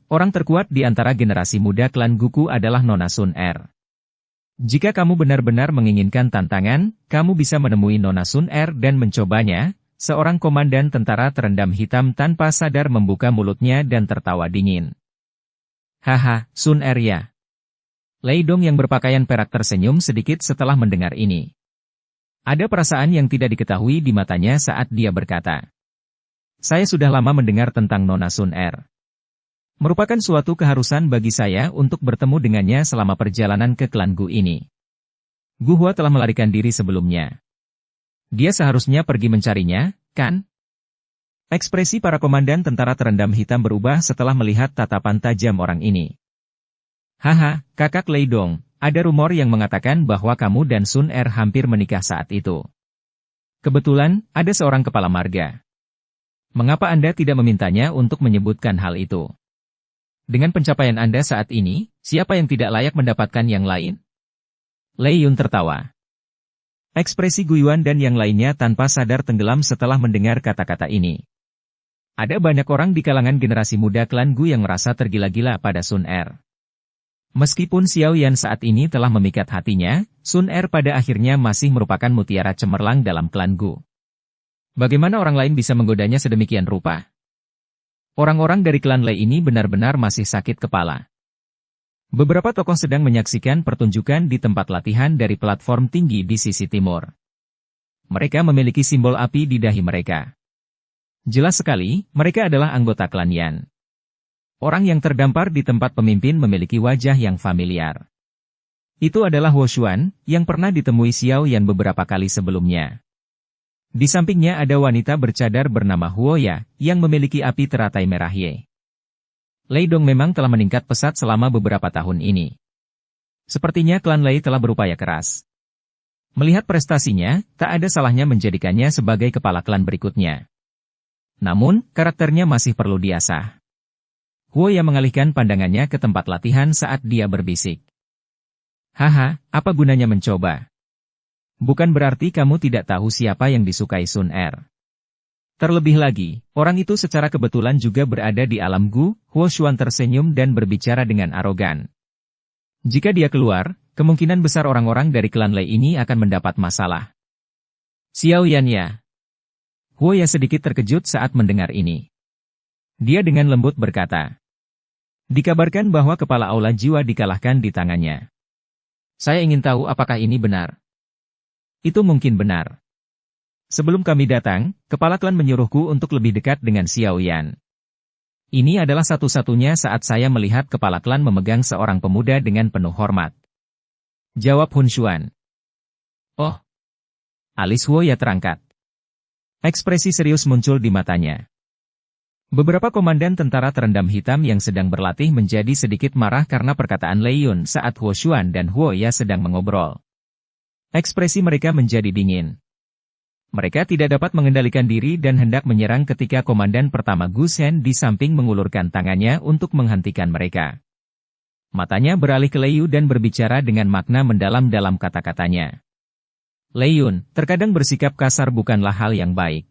Orang terkuat di antara generasi muda klan Guku adalah Nona Sun Er. Jika kamu benar-benar menginginkan tantangan, kamu bisa menemui Nona Sun Er dan mencobanya. Seorang komandan tentara terendam hitam tanpa sadar membuka mulutnya dan tertawa dingin. Haha, Sun Er ya. Lei Dong yang berpakaian perak tersenyum sedikit setelah mendengar ini. Ada perasaan yang tidak diketahui di matanya saat dia berkata. Saya sudah lama mendengar tentang Nona Sun Er. Merupakan suatu keharusan bagi saya untuk bertemu dengannya selama perjalanan ke klan Gu ini. Gu Hua telah melarikan diri sebelumnya. Dia seharusnya pergi mencarinya, kan? Ekspresi para komandan tentara terendam hitam berubah setelah melihat tatapan tajam orang ini. Haha, kakak Lei Dong, ada rumor yang mengatakan bahwa kamu dan Sun Er hampir menikah saat itu. Kebetulan, ada seorang kepala marga. Mengapa Anda tidak memintanya untuk menyebutkan hal itu? Dengan pencapaian Anda saat ini, siapa yang tidak layak mendapatkan yang lain? Lei Yun tertawa. Ekspresi Guiyuan dan yang lainnya tanpa sadar tenggelam setelah mendengar kata-kata ini. Ada banyak orang di kalangan generasi muda klan Gu yang merasa tergila-gila pada Sun Er. Meskipun Xiao Yan saat ini telah memikat hatinya, Sun Er pada akhirnya masih merupakan mutiara cemerlang dalam klan Gu. Bagaimana orang lain bisa menggodanya sedemikian rupa? Orang-orang dari klan Lei ini benar-benar masih sakit kepala. Beberapa tokoh sedang menyaksikan pertunjukan di tempat latihan dari platform tinggi di sisi timur. Mereka memiliki simbol api di dahi mereka. Jelas sekali, mereka adalah anggota klan Yan. Orang yang terdampar di tempat pemimpin memiliki wajah yang familiar. Itu adalah Huo Xuan, yang pernah ditemui Xiao Yan beberapa kali sebelumnya. Di sampingnya ada wanita bercadar bernama Huo Ya, yang memiliki api teratai merah Ye. Lei Dong memang telah meningkat pesat selama beberapa tahun ini. Sepertinya klan Lei telah berupaya keras. Melihat prestasinya, tak ada salahnya menjadikannya sebagai kepala klan berikutnya. Namun, karakternya masih perlu diasah. Huo Ya mengalihkan pandangannya ke tempat latihan saat dia berbisik. Haha, apa gunanya mencoba? Bukan berarti kamu tidak tahu siapa yang disukai Sun Er. Terlebih lagi, orang itu secara kebetulan juga berada di alam Gu. Huo Xuan tersenyum dan berbicara dengan arogan. Jika dia keluar, kemungkinan besar orang-orang dari klan Lei ini akan mendapat masalah. Xiao Yan ya. Huo Ya sedikit terkejut saat mendengar ini. Dia dengan lembut berkata. Dikabarkan bahwa kepala aula jiwa dikalahkan di tangannya. Saya ingin tahu apakah ini benar. Itu mungkin benar. Sebelum kami datang, kepala klan menyuruhku untuk lebih dekat dengan Xiao Yan. Ini adalah satu-satunya saat saya melihat kepala klan memegang seorang pemuda dengan penuh hormat. Jawab Hun Xuan. Oh. Alis Huo Ya terangkat. Ekspresi serius muncul di matanya. Beberapa komandan tentara terendam hitam yang sedang berlatih menjadi sedikit marah karena perkataan Lei Yun saat Huo Xuan dan Huo Ya sedang mengobrol. Ekspresi mereka menjadi dingin. Mereka tidak dapat mengendalikan diri dan hendak menyerang ketika komandan pertama Gu Shen di samping mengulurkan tangannya untuk menghentikan mereka. Matanya beralih ke Lei Yu dan berbicara dengan makna mendalam dalam kata-katanya. Lei Yun, terkadang bersikap kasar bukanlah hal yang baik.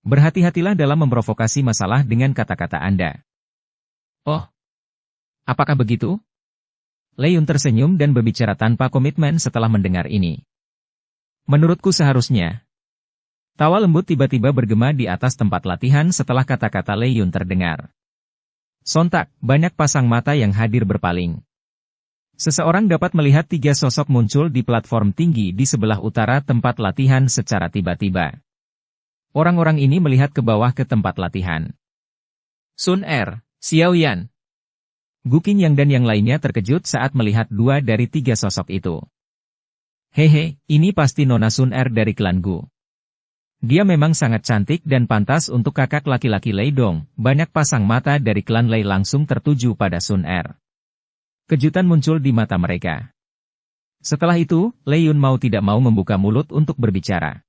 Berhati-hatilah dalam memprovokasi masalah dengan kata-kata Anda. Oh, apakah begitu? Lei Yun tersenyum dan berbicara tanpa komitmen setelah mendengar ini. Menurutku seharusnya. Tawa lembut tiba-tiba bergema di atas tempat latihan setelah kata-kata Lei Yun terdengar. Sontak, banyak pasang mata yang hadir berpaling. Seseorang dapat melihat tiga sosok muncul di platform tinggi di sebelah utara tempat latihan secara tiba-tiba. Orang-orang ini melihat ke bawah ke tempat latihan. Sun Er, Xiao Yan, Gu Qinyang dan yang lainnya terkejut saat melihat dua dari tiga sosok itu. Hehe, ini pasti Nona Sun Er dari klan Gu. Dia memang sangat cantik dan pantas untuk kakak laki-laki Lei Dong. Banyak pasang mata dari klan Lei langsung tertuju pada Sun Er. Kejutan muncul di mata mereka. Setelah itu, Lei Yun mau tidak mau membuka mulut untuk berbicara.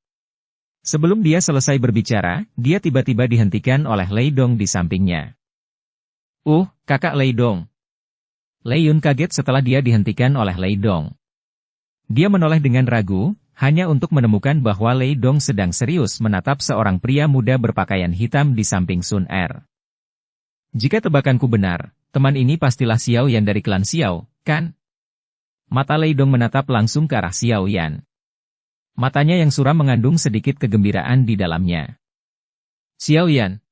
Sebelum dia selesai berbicara, dia tiba-tiba dihentikan oleh Lei Dong di sampingnya. Kakak Lei Dong. Lei Yun kaget setelah dia dihentikan oleh Lei Dong. Dia menoleh dengan ragu, hanya untuk menemukan bahwa Lei Dong sedang serius menatap seorang pria muda berpakaian hitam di samping Sun Er. Jika tebakanku benar, teman ini pastilah Xiao Yan dari klan Xiao, kan? Mata Lei Dong menatap langsung ke arah Xiao Yan. Matanya yang suram mengandung sedikit kegembiraan di dalamnya. Xiao Yan.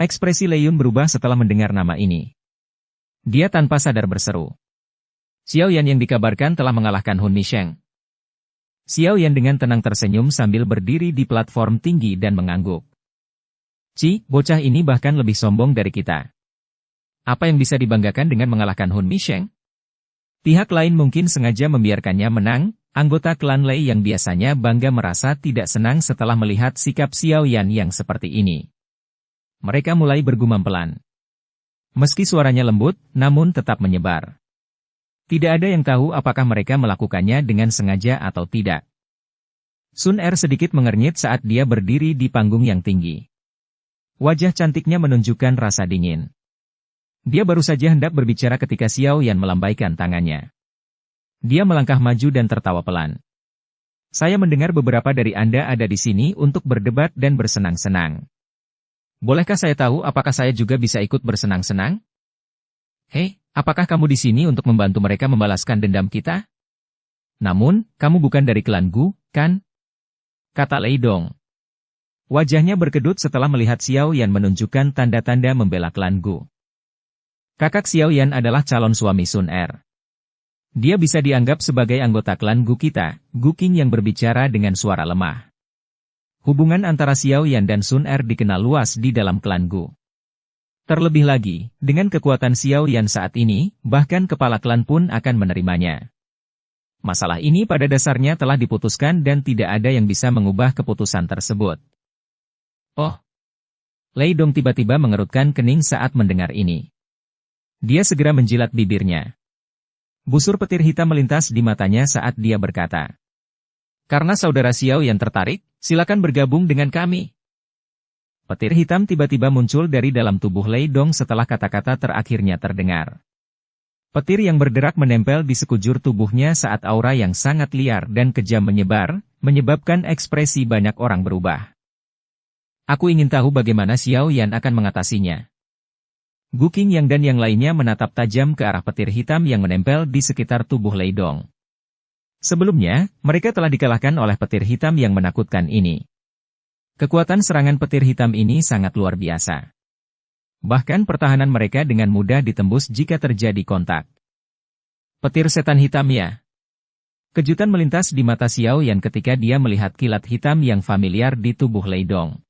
Ekspresi Lei Yun berubah setelah mendengar nama ini. Dia tanpa sadar berseru. Xiao Yan yang dikabarkan telah mengalahkan Hun Misheng. Xiao Yan dengan tenang tersenyum sambil berdiri di platform tinggi dan mengangguk. Bocah ini bahkan lebih sombong dari kita. Apa yang bisa dibanggakan dengan mengalahkan Hun Misheng? Pihak lain mungkin sengaja membiarkannya menang, anggota klan Lei yang biasanya bangga merasa tidak senang setelah melihat sikap Xiao Yan yang seperti ini. Mereka mulai bergumam pelan. Meski suaranya lembut, namun tetap menyebar. Tidak ada yang tahu apakah mereka melakukannya dengan sengaja atau tidak. Sun Er sedikit mengernyit saat dia berdiri di panggung yang tinggi. Wajah cantiknya menunjukkan rasa dingin. Dia baru saja hendak berbicara ketika Xiao Yan melambaikan tangannya. Dia melangkah maju dan tertawa pelan. Saya mendengar beberapa dari Anda ada di sini untuk berdebat dan bersenang-senang. Bolehkah saya tahu apakah saya juga bisa ikut bersenang-senang? Hei, apakah kamu di sini untuk membantu mereka membalaskan dendam kita? Namun, kamu bukan dari klan Gu, kan? Kata Lei Dong. Wajahnya berkedut setelah melihat Xiao Yan menunjukkan tanda-tanda membela klan Gu. Kakak Xiao Yan adalah calon suami Sun Er. Dia bisa dianggap sebagai anggota klan Gu kita, Gu Qing yang berbicara dengan suara lemah. Hubungan antara Xiao Yan dan Sun Er dikenal luas di dalam klan Gu. Terlebih lagi, dengan kekuatan Xiao Yan saat ini, bahkan kepala klan pun akan menerimanya. Masalah ini pada dasarnya telah diputuskan dan tidak ada yang bisa mengubah keputusan tersebut. Oh! Lei Dong tiba-tiba mengerutkan kening saat mendengar ini. Dia segera menjilat bibirnya. Busur petir hitam melintas di matanya saat dia berkata, "Karena saudara Xiao yang tertarik, silakan bergabung dengan kami." Petir hitam tiba-tiba muncul dari dalam tubuh Lei Dong setelah kata-kata terakhirnya terdengar. Petir yang bergerak menempel di sekujur tubuhnya saat aura yang sangat liar dan kejam menyebar, menyebabkan ekspresi banyak orang berubah. Aku ingin tahu bagaimana Xiao Yan akan mengatasinya. Gu Qing Yang dan yang lainnya menatap tajam ke arah petir hitam yang menempel di sekitar tubuh Lei Dong. Sebelumnya, mereka telah dikalahkan oleh petir hitam yang menakutkan ini. Kekuatan serangan petir hitam ini sangat luar biasa. Bahkan pertahanan mereka dengan mudah ditembus jika terjadi kontak. Petir setan hitam ya. Kejutan melintas di mata Xiao Yan ketika dia melihat kilat hitam yang familiar di tubuh Lei Dong.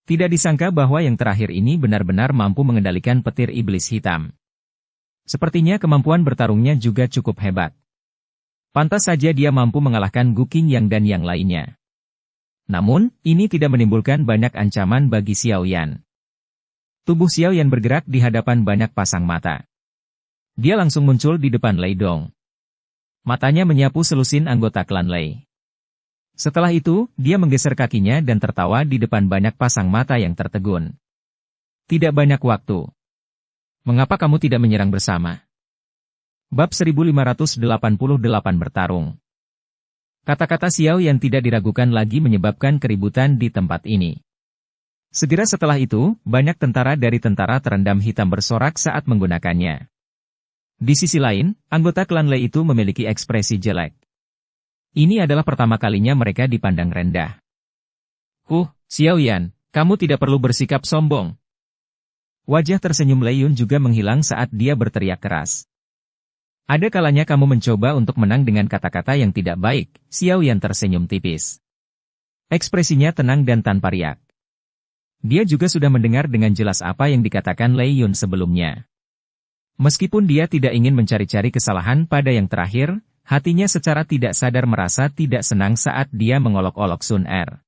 Tidak disangka bahwa yang terakhir ini benar-benar mampu mengendalikan petir iblis hitam. Sepertinya kemampuan bertarungnya juga cukup hebat. Pantas saja dia mampu mengalahkan Gu Qing Yang dan yang lainnya. Namun, ini tidak menimbulkan banyak ancaman bagi Xiao Yan. Tubuh Xiao Yan bergerak di hadapan banyak pasang mata. Dia langsung muncul di depan Lei Dong. Matanya menyapu selusin anggota klan Lei. Setelah itu, dia menggeser kakinya dan tertawa di depan banyak pasang mata yang tertegun. Tidak banyak waktu. Mengapa kamu tidak menyerang bersama? Bab 1588 bertarung. Kata-kata Xiao Yan tidak diragukan lagi menyebabkan keributan di tempat ini. Segera setelah itu, banyak tentara dari tentara terendam hitam bersorak saat menggunakannya. Di sisi lain, anggota klan Lei itu memiliki ekspresi jelek. Ini adalah pertama kalinya mereka dipandang rendah. Xiao Yan, kamu tidak perlu bersikap sombong. Wajah tersenyum Lei Yun juga menghilang saat dia berteriak keras. Ada kalanya kamu mencoba untuk menang dengan kata-kata yang tidak baik, Xiao Yan tersenyum tipis. Ekspresinya tenang dan tanpa riak. Dia juga sudah mendengar dengan jelas apa yang dikatakan Lei Yun sebelumnya. Meskipun dia tidak ingin mencari-cari kesalahan pada yang terakhir, hatinya secara tidak sadar merasa tidak senang saat dia mengolok-olok Sun Er.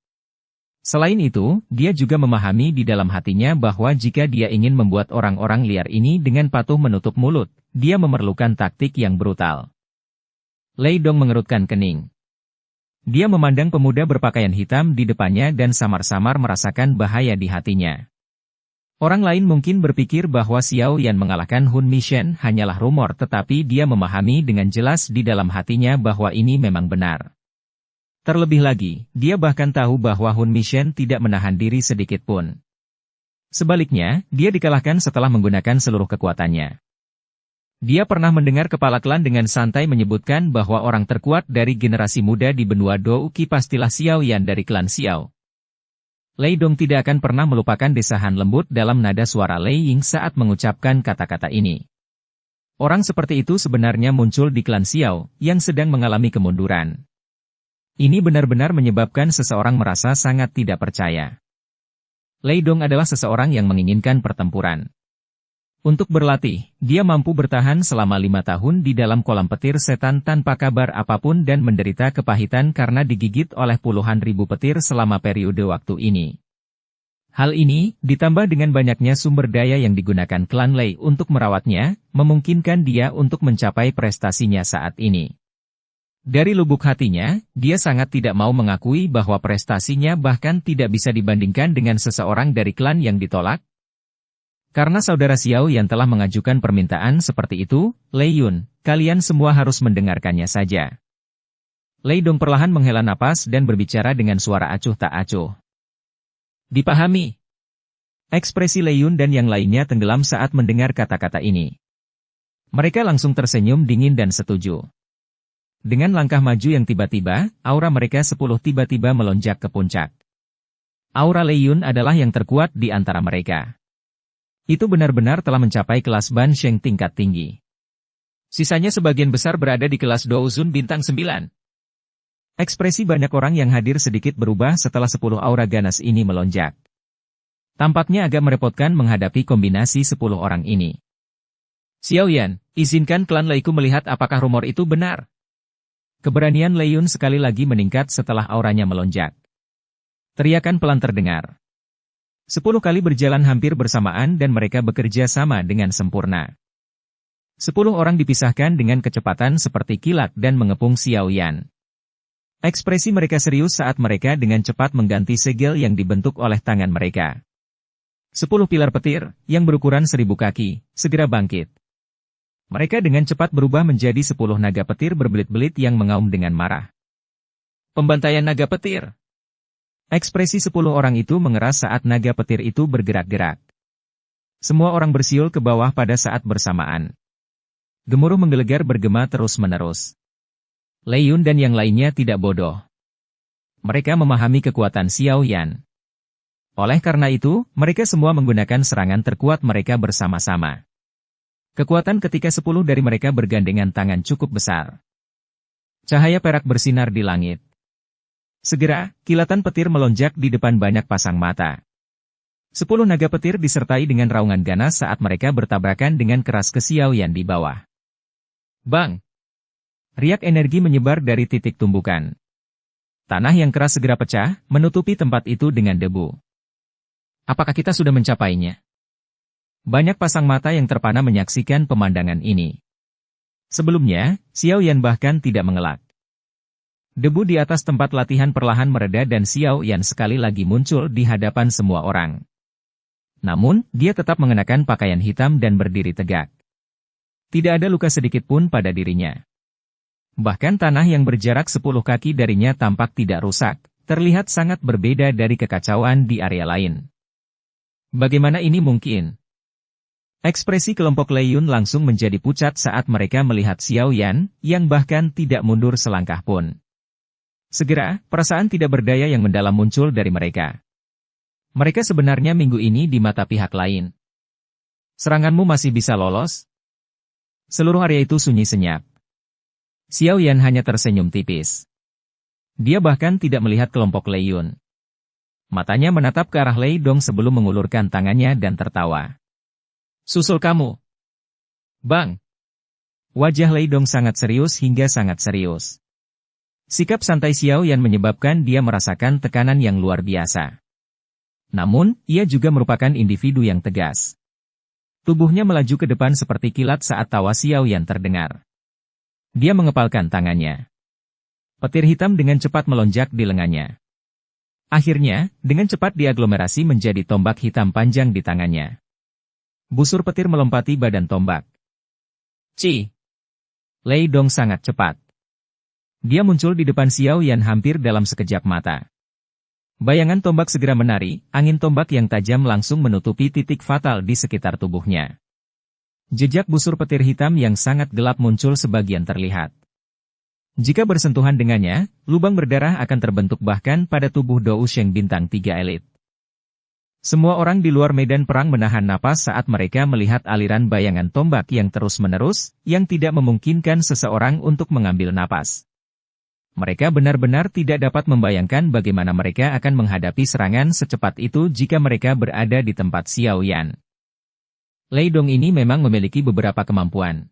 Selain itu, dia juga memahami di dalam hatinya bahwa jika dia ingin membuat orang-orang liar ini dengan patuh menutup mulut, dia memerlukan taktik yang brutal. Lei Dong mengerutkan kening. Dia memandang pemuda berpakaian hitam di depannya dan samar-samar merasakan bahaya di hatinya. Orang lain mungkin berpikir bahwa Xiao Yan mengalahkan Hun Mishen hanyalah rumor, tetapi dia memahami dengan jelas di dalam hatinya bahwa ini memang benar. Terlebih lagi, dia bahkan tahu bahwa Hun Mishen tidak menahan diri sedikit pun. Sebaliknya, dia dikalahkan setelah menggunakan seluruh kekuatannya. Dia pernah mendengar kepala klan dengan santai menyebutkan bahwa orang terkuat dari generasi muda di benua Douqi pastilah Xiao Yan dari klan Xiao. Lei Dong tidak akan pernah melupakan desahan lembut dalam nada suara Lei Ying saat mengucapkan kata-kata ini. Orang seperti itu sebenarnya muncul di klan Xiao, yang sedang mengalami kemunduran. Ini benar-benar menyebabkan seseorang merasa sangat tidak percaya. Lei Dong adalah seseorang yang menginginkan pertempuran. Untuk berlatih, dia mampu bertahan selama 5 tahun di dalam kolam petir setan tanpa kabar apapun dan menderita kepahitan karena digigit oleh puluhan ribu petir selama periode waktu ini. Hal ini, ditambah dengan banyaknya sumber daya yang digunakan klan Lei untuk merawatnya, memungkinkan dia untuk mencapai prestasinya saat ini. Dari lubuk hatinya, dia sangat tidak mau mengakui bahwa prestasinya bahkan tidak bisa dibandingkan dengan seseorang dari klan yang ditolak. Karena saudara Xiao yang telah mengajukan permintaan seperti itu, Lei Yun, kalian semua harus mendengarkannya saja. Lei Dong perlahan menghela napas dan berbicara dengan suara acuh tak acuh. Dipahami. Ekspresi Lei Yun dan yang lainnya tenggelam saat mendengar kata-kata ini. Mereka langsung tersenyum dingin dan setuju. Dengan langkah maju yang tiba-tiba, aura mereka 10 tiba-tiba melonjak ke puncak. Aura Lei Yun adalah yang terkuat di antara mereka. Itu benar-benar telah mencapai kelas Ban Sheng tingkat tinggi. Sisanya sebagian besar berada di kelas Douzun bintang 9. Ekspresi banyak orang yang hadir sedikit berubah setelah 10 aura ganas ini melonjak. Tampaknya agak merepotkan menghadapi kombinasi 10 orang ini. Xiao Yan, izinkan klan Leiku melihat apakah rumor itu benar. Keberanian Lei Yun sekali lagi meningkat setelah auranya melonjak. Teriakan pelan terdengar. 10 kali berjalan hampir bersamaan dan mereka bekerja sama dengan sempurna. 10 orang dipisahkan dengan kecepatan seperti kilat dan mengepung Xiao Yan. Ekspresi mereka serius saat mereka dengan cepat mengganti segel yang dibentuk oleh tangan mereka. 10 pilar petir, yang berukuran 1000 kaki, segera bangkit. Mereka dengan cepat berubah menjadi 10 naga petir berbelit-belit yang mengaum dengan marah. Pembantaian naga petir. Ekspresi 10 orang itu mengeras saat naga petir itu bergerak-gerak. Semua orang bersiul ke bawah pada saat bersamaan. Gemuruh menggelegar bergema terus-menerus. Lei Yun dan yang lainnya tidak bodoh. Mereka memahami kekuatan Xiao Yan. Oleh karena itu, mereka semua menggunakan serangan terkuat mereka bersama-sama. Kekuatan ketika 10 dari mereka bergandengan tangan cukup besar. Cahaya perak bersinar di langit. Segera, kilatan petir melonjak di depan banyak pasang mata. 10 naga petir disertai dengan raungan ganas saat mereka bertabrakan dengan keras ke Xiao Yan di bawah. Bang! Riak energi menyebar dari titik tumbukan. Tanah yang keras segera pecah, menutupi tempat itu dengan debu. Apakah kita sudah mencapainya? Banyak pasang mata yang terpana menyaksikan pemandangan ini. Sebelumnya, Xiao Yan bahkan tidak mengelak. Debu di atas tempat latihan perlahan mereda dan Xiao Yan sekali lagi muncul di hadapan semua orang. Namun, dia tetap mengenakan pakaian hitam dan berdiri tegak. Tidak ada luka sedikit pun pada dirinya. Bahkan tanah yang berjarak 10 kaki darinya tampak tidak rusak, terlihat sangat berbeda dari kekacauan di area lain. Bagaimana ini mungkin? Ekspresi kelompok Lei Yun langsung menjadi pucat saat mereka melihat Xiao Yan, yang bahkan tidak mundur selangkah pun. Segera, perasaan tidak berdaya yang mendalam muncul dari mereka. Mereka sebenarnya minggu ini di mata pihak lain. Seranganmu masih bisa lolos? Seluruh area itu sunyi senyap. Xiao Yan hanya tersenyum tipis. Dia bahkan tidak melihat kelompok Lei Yun. Matanya menatap ke arah Lei Dong sebelum mengulurkan tangannya dan tertawa. Susul kamu. Bang! Wajah Lei Dong sangat serius hingga sangat serius. Sikap santai Xiao Yan menyebabkan dia merasakan tekanan yang luar biasa. Namun, ia juga merupakan individu yang tegas. Tubuhnya melaju ke depan seperti kilat saat tawa Xiao Yan terdengar. Dia mengepalkan tangannya. Petir hitam dengan cepat melonjak di lengannya. Akhirnya, dengan cepat diaglomerasi menjadi tombak hitam panjang di tangannya. Busur petir melompati badan tombak. Ci! Lei Dong sangat cepat. Dia muncul di depan Xiao Yan hampir dalam sekejap mata. Bayangan tombak segera menari, angin tombak yang tajam langsung menutupi titik fatal di sekitar tubuhnya. Jejak busur petir hitam yang sangat gelap muncul sebagian terlihat. Jika bersentuhan dengannya, lubang berdarah akan terbentuk bahkan pada tubuh Dou Sheng bintang 3 elit. Semua orang di luar medan perang menahan napas saat mereka melihat aliran bayangan tombak yang terus-menerus, yang tidak memungkinkan seseorang untuk mengambil napas. Mereka benar-benar tidak dapat membayangkan bagaimana mereka akan menghadapi serangan secepat itu jika mereka berada di tempat Xiao Yan. Lei Dong ini memang memiliki beberapa kemampuan.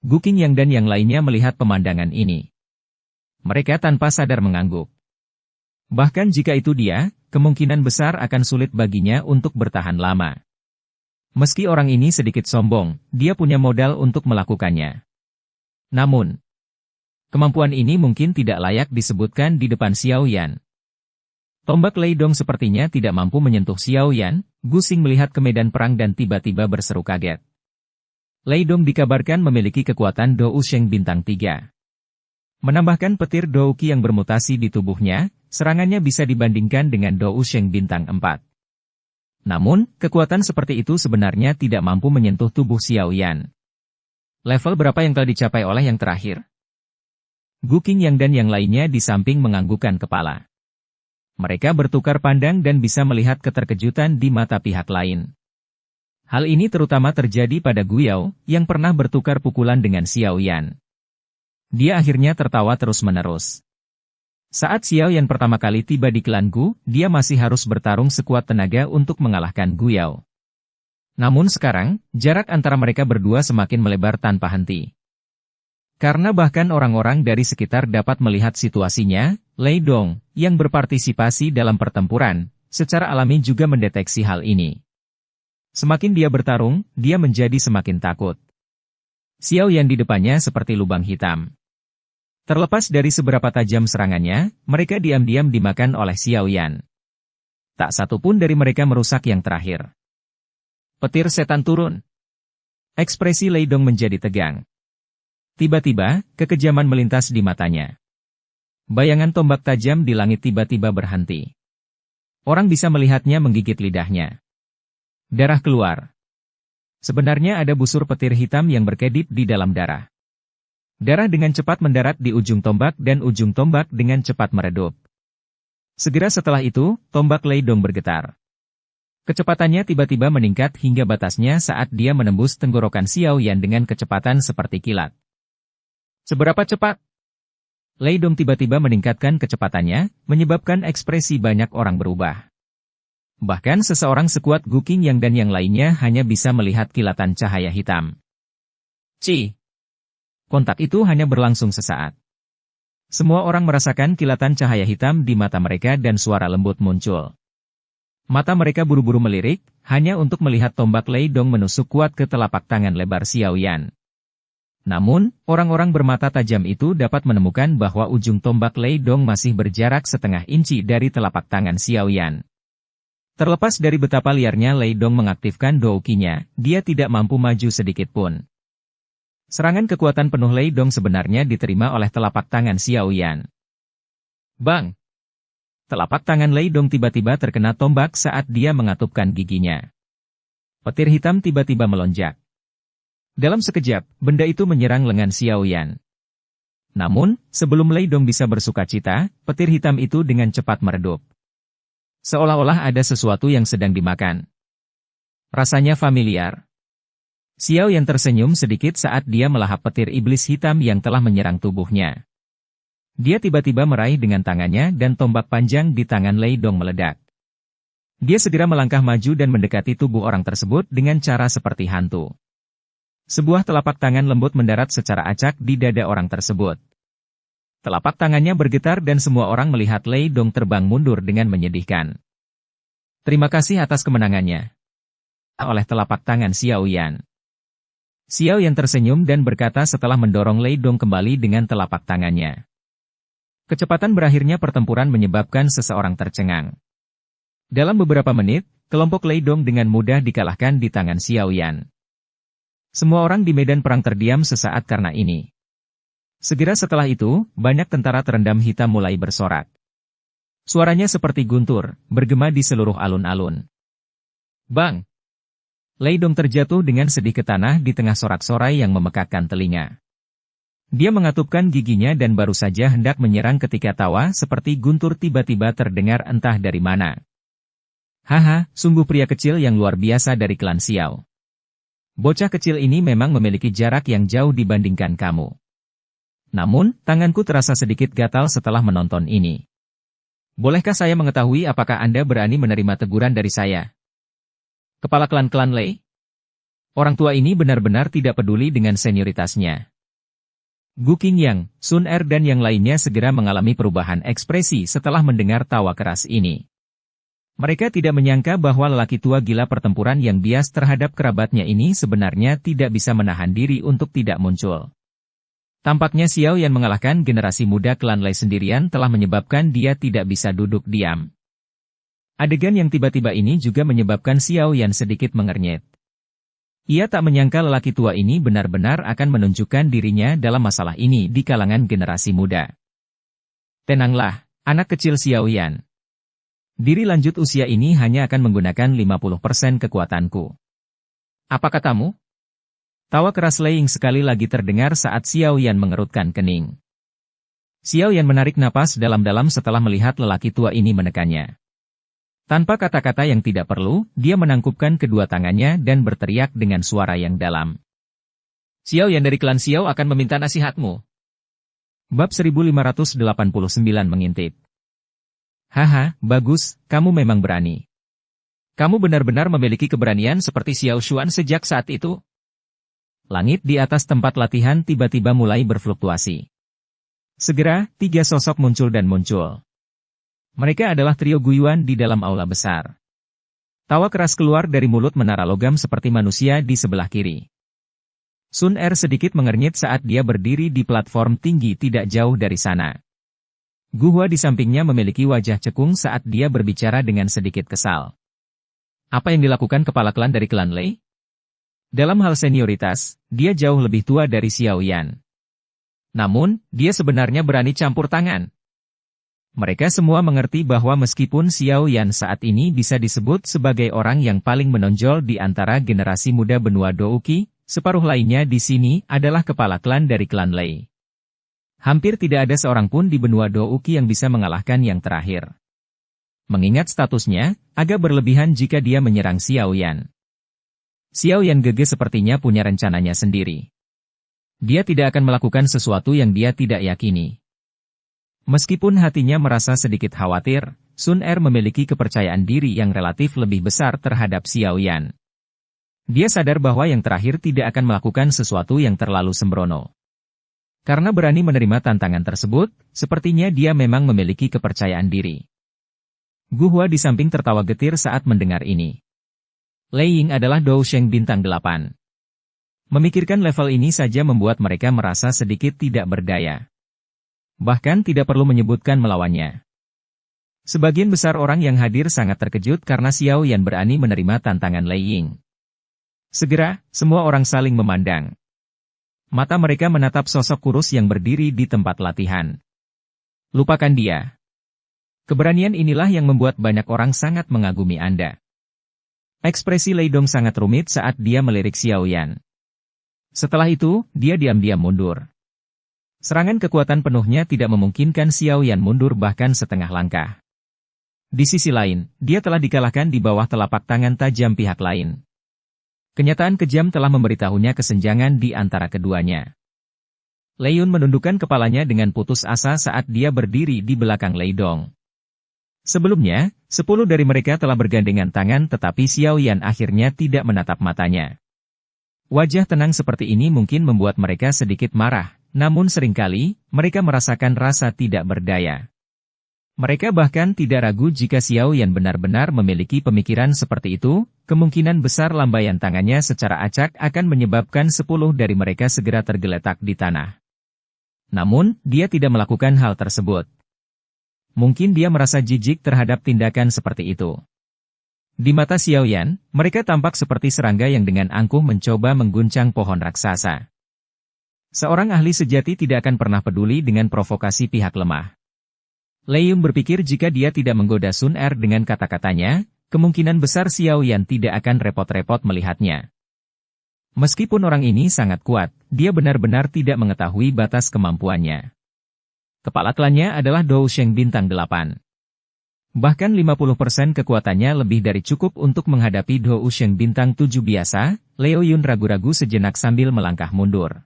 Gu Qingyang dan yang lainnya melihat pemandangan ini. Mereka tanpa sadar mengangguk. Bahkan jika itu dia, kemungkinan besar akan sulit baginya untuk bertahan lama. Meski orang ini sedikit sombong, dia punya modal untuk melakukannya. Namun, Kemampuan ini mungkin tidak layak disebutkan di depan Xiao Yan. Tombak Lei Dong sepertinya tidak mampu menyentuh Xiao Yan. Gu Xing melihat ke medan perang dan tiba-tiba berseru kaget. Lei Dong dikabarkan memiliki kekuatan Dou Sheng bintang 3. Menambahkan petir Douqi yang bermutasi di tubuhnya, serangannya bisa dibandingkan dengan Dou Sheng bintang 4. Namun, kekuatan seperti itu sebenarnya tidak mampu menyentuh tubuh Xiao Yan. Level berapa yang telah dicapai oleh yang terakhir? Gu Qingyang dan yang lainnya di samping menganggukkan kepala. Mereka bertukar pandang dan bisa melihat keterkejutan di mata pihak lain. Hal ini terutama terjadi pada Gu Yao, yang pernah bertukar pukulan dengan Xiao Yan. Dia akhirnya tertawa terus-menerus. Saat Xiao Yan pertama kali tiba di klan Gu, dia masih harus bertarung sekuat tenaga untuk mengalahkan Gu Yao. Namun sekarang, jarak antara mereka berdua semakin melebar tanpa henti. Karena bahkan orang-orang dari sekitar dapat melihat situasinya, Lei Dong, yang berpartisipasi dalam pertempuran, secara alami juga mendeteksi hal ini. Semakin dia bertarung, dia menjadi semakin takut. Xiao Yan di depannya seperti lubang hitam. Terlepas dari seberapa tajam serangannya, mereka diam-diam dimakan oleh Xiao Yan. Tak satu pun dari mereka merusak yang terakhir. Petir setan turun. Ekspresi Lei Dong menjadi tegang. Tiba-tiba, kekejaman melintas di matanya. Bayangan tombak tajam di langit tiba-tiba berhenti. Orang bisa melihatnya menggigit lidahnya. Darah keluar. Sebenarnya ada busur petir hitam yang berkedip di dalam darah. Darah dengan cepat mendarat di ujung tombak dan ujung tombak dengan cepat meredup. Segera setelah itu, tombak Lei Dong bergetar. Kecepatannya tiba-tiba meningkat hingga batasnya saat dia menembus tenggorokan Xiao Yan dengan kecepatan seperti kilat. Seberapa cepat? Lei Dong tiba-tiba meningkatkan kecepatannya, menyebabkan ekspresi banyak orang berubah. Bahkan seseorang sekuat Gu Qingyang dan yang lainnya hanya bisa melihat kilatan cahaya hitam. Kontak itu hanya berlangsung sesaat. Semua orang merasakan kilatan cahaya hitam di mata mereka dan suara lembut muncul. Mata mereka buru-buru melirik, hanya untuk melihat tombak Lei Dong menusuk kuat ke telapak tangan lebar Xiao Yan. Namun, orang-orang bermata tajam itu dapat menemukan bahwa ujung tombak Lei Dong masih berjarak setengah inci dari telapak tangan Xiao Yan. Terlepas dari betapa liarnya Lei Dong mengaktifkan Douqi-nya, dia tidak mampu maju sedikit pun. Serangan kekuatan penuh Lei Dong sebenarnya diterima oleh telapak tangan Xiao Yan. Bang! Telapak tangan Lei Dong tiba-tiba terkena tombak saat dia mengatupkan giginya. Petir hitam tiba-tiba melonjak. Dalam sekejap, benda itu menyerang lengan Xiao Yan. Namun, sebelum Lei Dong bisa bersukacita, petir hitam itu dengan cepat meredup. Seolah-olah ada sesuatu yang sedang dimakan. Rasanya familiar. Xiao Yan tersenyum sedikit saat dia melahap petir iblis hitam yang telah menyerang tubuhnya. Dia tiba-tiba meraih dengan tangannya dan tombak panjang di tangan Lei Dong meledak. Dia segera melangkah maju dan mendekati tubuh orang tersebut dengan cara seperti hantu. Sebuah telapak tangan lembut mendarat secara acak di dada orang tersebut. Telapak tangannya bergetar dan semua orang melihat Lei Dong terbang mundur dengan menyedihkan. Terima kasih atas kemenangannya. Oleh telapak tangan Xiao Yan. Xiao Yan tersenyum dan berkata setelah mendorong Lei Dong kembali dengan telapak tangannya. Kecepatan berakhirnya pertempuran menyebabkan seseorang tercengang. Dalam beberapa menit, kelompok Lei Dong dengan mudah dikalahkan di tangan Xiao Yan. Semua orang di medan perang terdiam sesaat karena ini. Segera setelah itu, banyak tentara terendam hitam mulai bersorak. Suaranya seperti guntur, bergema di seluruh alun-alun. Bang! Lei Dong terjatuh dengan sedih ke tanah di tengah sorak-sorai yang memekakkan telinga. Dia mengatupkan giginya dan baru saja hendak menyerang ketika tawa seperti guntur tiba-tiba terdengar entah dari mana. Haha, sungguh pria kecil yang luar biasa dari klan Xiao. Bocah kecil ini memang memiliki jarak yang jauh dibandingkan kamu. Namun, tanganku terasa sedikit gatal setelah menonton ini. Bolehkah saya mengetahui apakah Anda berani menerima teguran dari saya? Kepala klan Lei? Orang tua ini benar-benar tidak peduli dengan senioritasnya. Gu Qingyang, Sun Er dan yang lainnya segera mengalami perubahan ekspresi setelah mendengar tawa keras ini. Mereka tidak menyangka bahwa lelaki tua gila pertempuran yang bias terhadap kerabatnya ini sebenarnya tidak bisa menahan diri untuk tidak muncul. Tampaknya Xiao Yan mengalahkan generasi muda klan Lei sendirian telah menyebabkan dia tidak bisa duduk diam. Adegan yang tiba-tiba ini juga menyebabkan Xiao Yan sedikit mengernyit. Ia tak menyangka lelaki tua ini benar-benar akan menunjukkan dirinya dalam masalah ini di kalangan generasi muda. Tenanglah, anak kecil Xiao Yan. Diri lanjut usia ini hanya akan menggunakan 50% kekuatanku. Apa katamu? Tawa keras Lei Ying sekali lagi terdengar saat Xiao Yan mengerutkan kening. Xiao Yan menarik napas dalam-dalam setelah melihat lelaki tua ini menekannya. Tanpa kata-kata yang tidak perlu, dia menangkupkan kedua tangannya dan berteriak dengan suara yang dalam. Xiao Yan dari klan Xiao akan meminta nasihatmu. Bab 1589 mengintip. Haha, bagus, kamu memang berani. Kamu benar-benar memiliki keberanian seperti Xiao Xuan sejak saat itu? Langit di atas tempat latihan tiba-tiba mulai berfluktuasi. Segera, 3 sosok muncul dan muncul. Mereka adalah trio Guiyuan di dalam aula besar. Tawa keras keluar dari mulut menara logam seperti manusia di sebelah kiri. Sun Er sedikit mengernyit saat dia berdiri di platform tinggi tidak jauh dari sana. Gu Hua di sampingnya memiliki wajah cekung saat dia berbicara dengan sedikit kesal. Apa yang dilakukan kepala klan dari klan Lei? Dalam hal senioritas, dia jauh lebih tua dari Xiao Yan. Namun, dia sebenarnya berani campur tangan. Mereka semua mengerti bahwa meskipun Xiao Yan saat ini bisa disebut sebagai orang yang paling menonjol di antara generasi muda benua Douqi, separuh lainnya di sini adalah kepala klan dari klan Lei. Hampir tidak ada seorang pun di benua Douqi yang bisa mengalahkan yang terakhir. Mengingat statusnya, agak berlebihan jika dia menyerang Xiao Yan. Xiao Yan Gege sepertinya punya rencananya sendiri. Dia tidak akan melakukan sesuatu yang dia tidak yakini. Meskipun hatinya merasa sedikit khawatir, Sun Er memiliki kepercayaan diri yang relatif lebih besar terhadap Xiao Yan. Dia sadar bahwa yang terakhir tidak akan melakukan sesuatu yang terlalu sembrono. Karena berani menerima tantangan tersebut, sepertinya dia memang memiliki kepercayaan diri. Gu Hua di samping tertawa getir saat mendengar ini. Lei Ying adalah Dou Sheng bintang 8. Memikirkan level ini saja membuat mereka merasa sedikit tidak berdaya. Bahkan tidak perlu menyebutkan melawannya. Sebagian besar orang yang hadir sangat terkejut karena Xiao Yan berani menerima tantangan Lei Ying. Segera, semua orang saling memandang. Mata mereka menatap sosok kurus yang berdiri di tempat latihan. Lupakan dia. Keberanian inilah yang membuat banyak orang sangat mengagumi Anda. Ekspresi Lei Dong sangat rumit saat dia melirik Xiao Yan. Setelah itu, dia diam-diam mundur. Serangan kekuatan penuhnya tidak memungkinkan Xiao Yan mundur bahkan setengah langkah. Di sisi lain, dia telah dikalahkan di bawah telapak tangan tajam pihak lain. Kenyataan kejam telah memberitahunya kesenjangan di antara keduanya. Lei Yun menundukkan kepalanya dengan putus asa saat dia berdiri di belakang Lei Dong. Sebelumnya, 10 dari mereka telah bergandengan tangan tetapi Xiao Yan akhirnya tidak menatap matanya. Wajah tenang seperti ini mungkin membuat mereka sedikit marah, namun seringkali, mereka merasakan rasa tidak berdaya. Mereka bahkan tidak ragu jika Xiao Yan benar-benar memiliki pemikiran seperti itu, kemungkinan besar lambaian tangannya secara acak akan menyebabkan 10 dari mereka segera tergeletak di tanah. Namun, dia tidak melakukan hal tersebut. Mungkin dia merasa jijik terhadap tindakan seperti itu. Di mata Xiao Yan, mereka tampak seperti serangga yang dengan angkuh mencoba mengguncang pohon raksasa. Seorang ahli sejati tidak akan pernah peduli dengan provokasi pihak lemah. Lei Yun berpikir jika dia tidak menggoda Sun Er dengan kata-katanya, kemungkinan besar Xiao Yan tidak akan repot-repot melihatnya. Meskipun orang ini sangat kuat, dia benar-benar tidak mengetahui batas kemampuannya. Kepala klannya adalah Dou Sheng bintang 8. Bahkan 50% kekuatannya lebih dari cukup untuk menghadapi Dou Sheng bintang 7 biasa. Lei Yun ragu-ragu sejenak sambil melangkah mundur.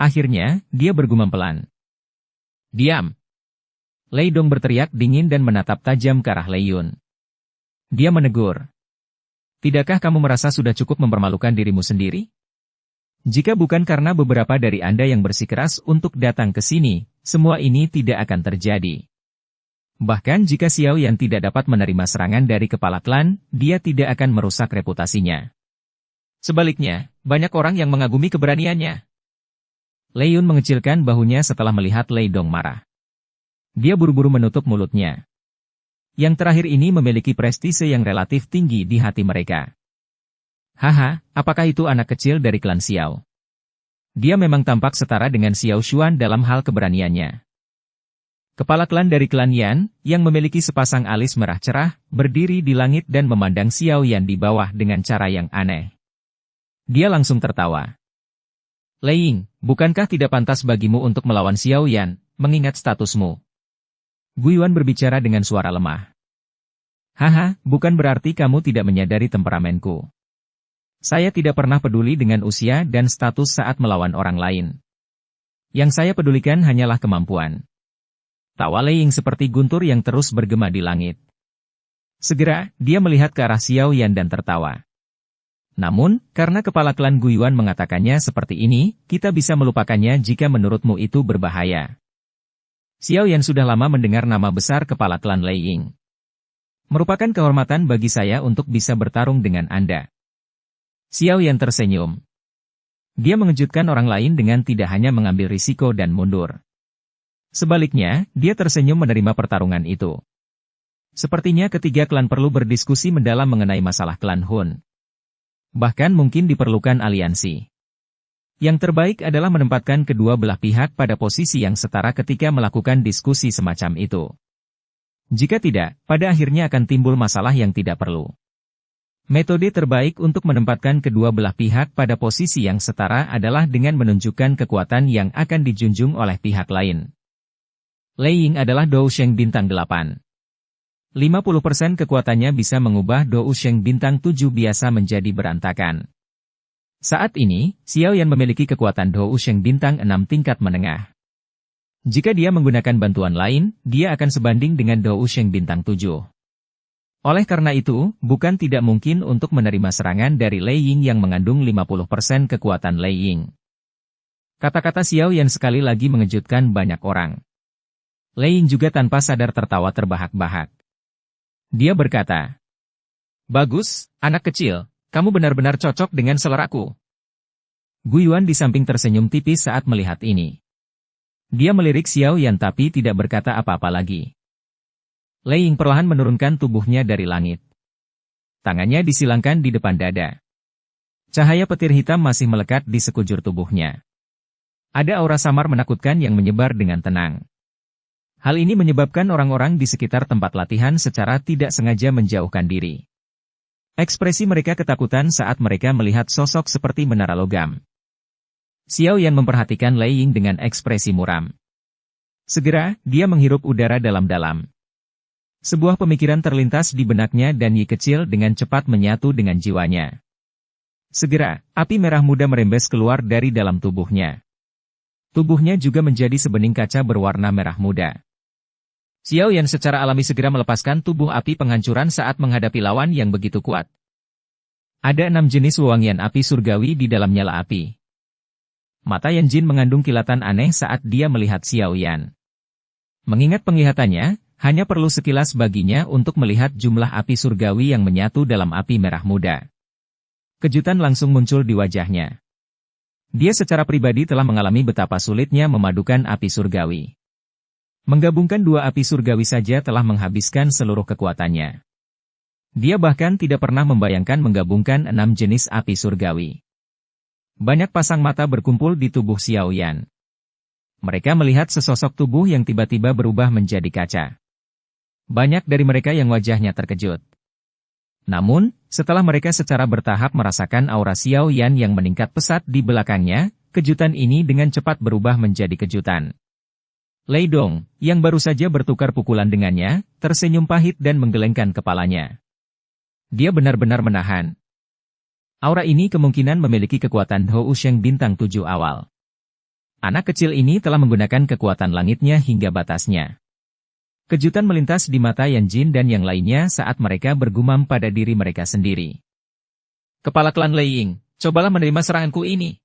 Akhirnya, dia bergumam pelan. Diam! Lei Dong berteriak dingin dan menatap tajam ke arah Lei Yun. Dia menegur. Tidakkah kamu merasa sudah cukup mempermalukan dirimu sendiri? Jika bukan karena beberapa dari Anda yang bersikeras untuk datang ke sini, semua ini tidak akan terjadi. Bahkan jika Xiao Yan tidak dapat menerima serangan dari kepala klan, dia tidak akan merusak reputasinya. Sebaliknya, banyak orang yang mengagumi keberaniannya. Lei Yun mengecilkan bahunya setelah melihat Lei Dong marah. Dia buru-buru menutup mulutnya. Yang terakhir ini memiliki prestise yang relatif tinggi di hati mereka. Haha, apakah itu anak kecil dari klan Xiao? Dia memang tampak setara dengan Xiao Xuan dalam hal keberaniannya. Kepala klan dari klan Yan, yang memiliki sepasang alis merah cerah, berdiri di langit dan memandang Xiao Yan di bawah dengan cara yang aneh. Dia langsung tertawa. Lei Ying, bukankah tidak pantas bagimu untuk melawan Xiao Yan, mengingat statusmu? Guiyuan berbicara dengan suara lemah. Haha, bukan berarti kamu tidak menyadari temperamenku. Saya tidak pernah peduli dengan usia dan status saat melawan orang lain. Yang saya pedulikan hanyalah kemampuan. Tawa Lei Ying seperti guntur yang terus bergema di langit. Segera, dia melihat ke arah Xiao Yan dan tertawa. Namun, karena kepala klan Guiyuan mengatakannya seperti ini, kita bisa melupakannya jika menurutmu itu berbahaya. Xiao Yan sudah lama mendengar nama besar kepala klan Lei Ying. Merupakan kehormatan bagi saya untuk bisa bertarung dengan Anda. Xiao Yan tersenyum. Dia mengejutkan orang lain dengan tidak hanya mengambil risiko dan mundur. Sebaliknya, dia tersenyum menerima pertarungan itu. Sepertinya ketiga klan perlu berdiskusi mendalam mengenai masalah klan Hun. Bahkan mungkin diperlukan aliansi. Yang terbaik adalah menempatkan kedua belah pihak pada posisi yang setara ketika melakukan diskusi semacam itu. Jika tidak, pada akhirnya akan timbul masalah yang tidak perlu. Metode terbaik untuk menempatkan kedua belah pihak pada posisi yang setara adalah dengan menunjukkan kekuatan yang akan dijunjung oleh pihak lain. Lei Ying adalah Dou Sheng bintang 8. 50% kekuatannya bisa mengubah Dou Sheng bintang 7 biasa menjadi berantakan. Saat ini, Xiao Yan memiliki kekuatan Dou Sheng bintang 6 tingkat menengah. Jika dia menggunakan bantuan lain, dia akan sebanding dengan Dou Sheng bintang 7. Oleh karena itu, bukan tidak mungkin untuk menerima serangan dari Lei Ying yang mengandung 50% kekuatan Lei Ying. Kata-kata Xiao Yan sekali lagi mengejutkan banyak orang. Lei Ying juga tanpa sadar tertawa terbahak-bahak. Dia berkata, "Bagus, anak kecil. Kamu benar-benar cocok dengan seleraku." Guiyuan di samping tersenyum tipis saat melihat ini. Dia melirik Xiao Yan tapi tidak berkata apa-apa lagi. Lei Ying perlahan menurunkan tubuhnya dari langit. Tangannya disilangkan di depan dada. Cahaya petir hitam masih melekat di sekujur tubuhnya. Ada aura samar menakutkan yang menyebar dengan tenang. Hal ini menyebabkan orang-orang di sekitar tempat latihan secara tidak sengaja menjauhkan diri. Ekspresi mereka ketakutan saat mereka melihat sosok seperti menara logam. Xiao Yan memperhatikan Lei Ying dengan ekspresi muram. Segera, dia menghirup udara dalam-dalam. Sebuah pemikiran terlintas di benaknya dan Yi kecil dengan cepat menyatu dengan jiwanya. Segera, api merah muda merembes keluar dari dalam tubuhnya. Tubuhnya juga menjadi sebening kaca berwarna merah muda. Xiao Yan secara alami segera melepaskan tubuh api penghancuran saat menghadapi lawan yang begitu kuat. Ada 6 jenis wewangian api surgawi di dalam nyala api. Mata Yan Jin mengandung kilatan aneh saat dia melihat Xiao Yan. Mengingat penglihatannya, hanya perlu sekilas baginya untuk melihat jumlah api surgawi yang menyatu dalam api merah muda. Kejutan langsung muncul di wajahnya. Dia secara pribadi telah mengalami betapa sulitnya memadukan api surgawi. Menggabungkan dua api surgawi saja telah menghabiskan seluruh kekuatannya. Dia bahkan tidak pernah membayangkan menggabungkan 6 jenis api surgawi. Banyak pasang mata berkumpul di tubuh Xiao Yan. Mereka melihat sesosok tubuh yang tiba-tiba berubah menjadi kaca. Banyak dari mereka yang wajahnya terkejut. Namun, setelah mereka secara bertahap merasakan aura Xiao Yan yang meningkat pesat di belakangnya, kejutan ini dengan cepat berubah menjadi kejutan. Lei Dong, yang baru saja bertukar pukulan dengannya, tersenyum pahit dan menggelengkan kepalanya. Dia benar-benar menahan. Aura ini kemungkinan memiliki kekuatan Dou Sheng bintang 7 awal. Anak kecil ini telah menggunakan kekuatan langitnya hingga batasnya. Kejutan melintas di mata Yan Jin dan yang lainnya saat mereka bergumam pada diri mereka sendiri. Kepala klan Lei Ying, cobalah menerima seranganku ini.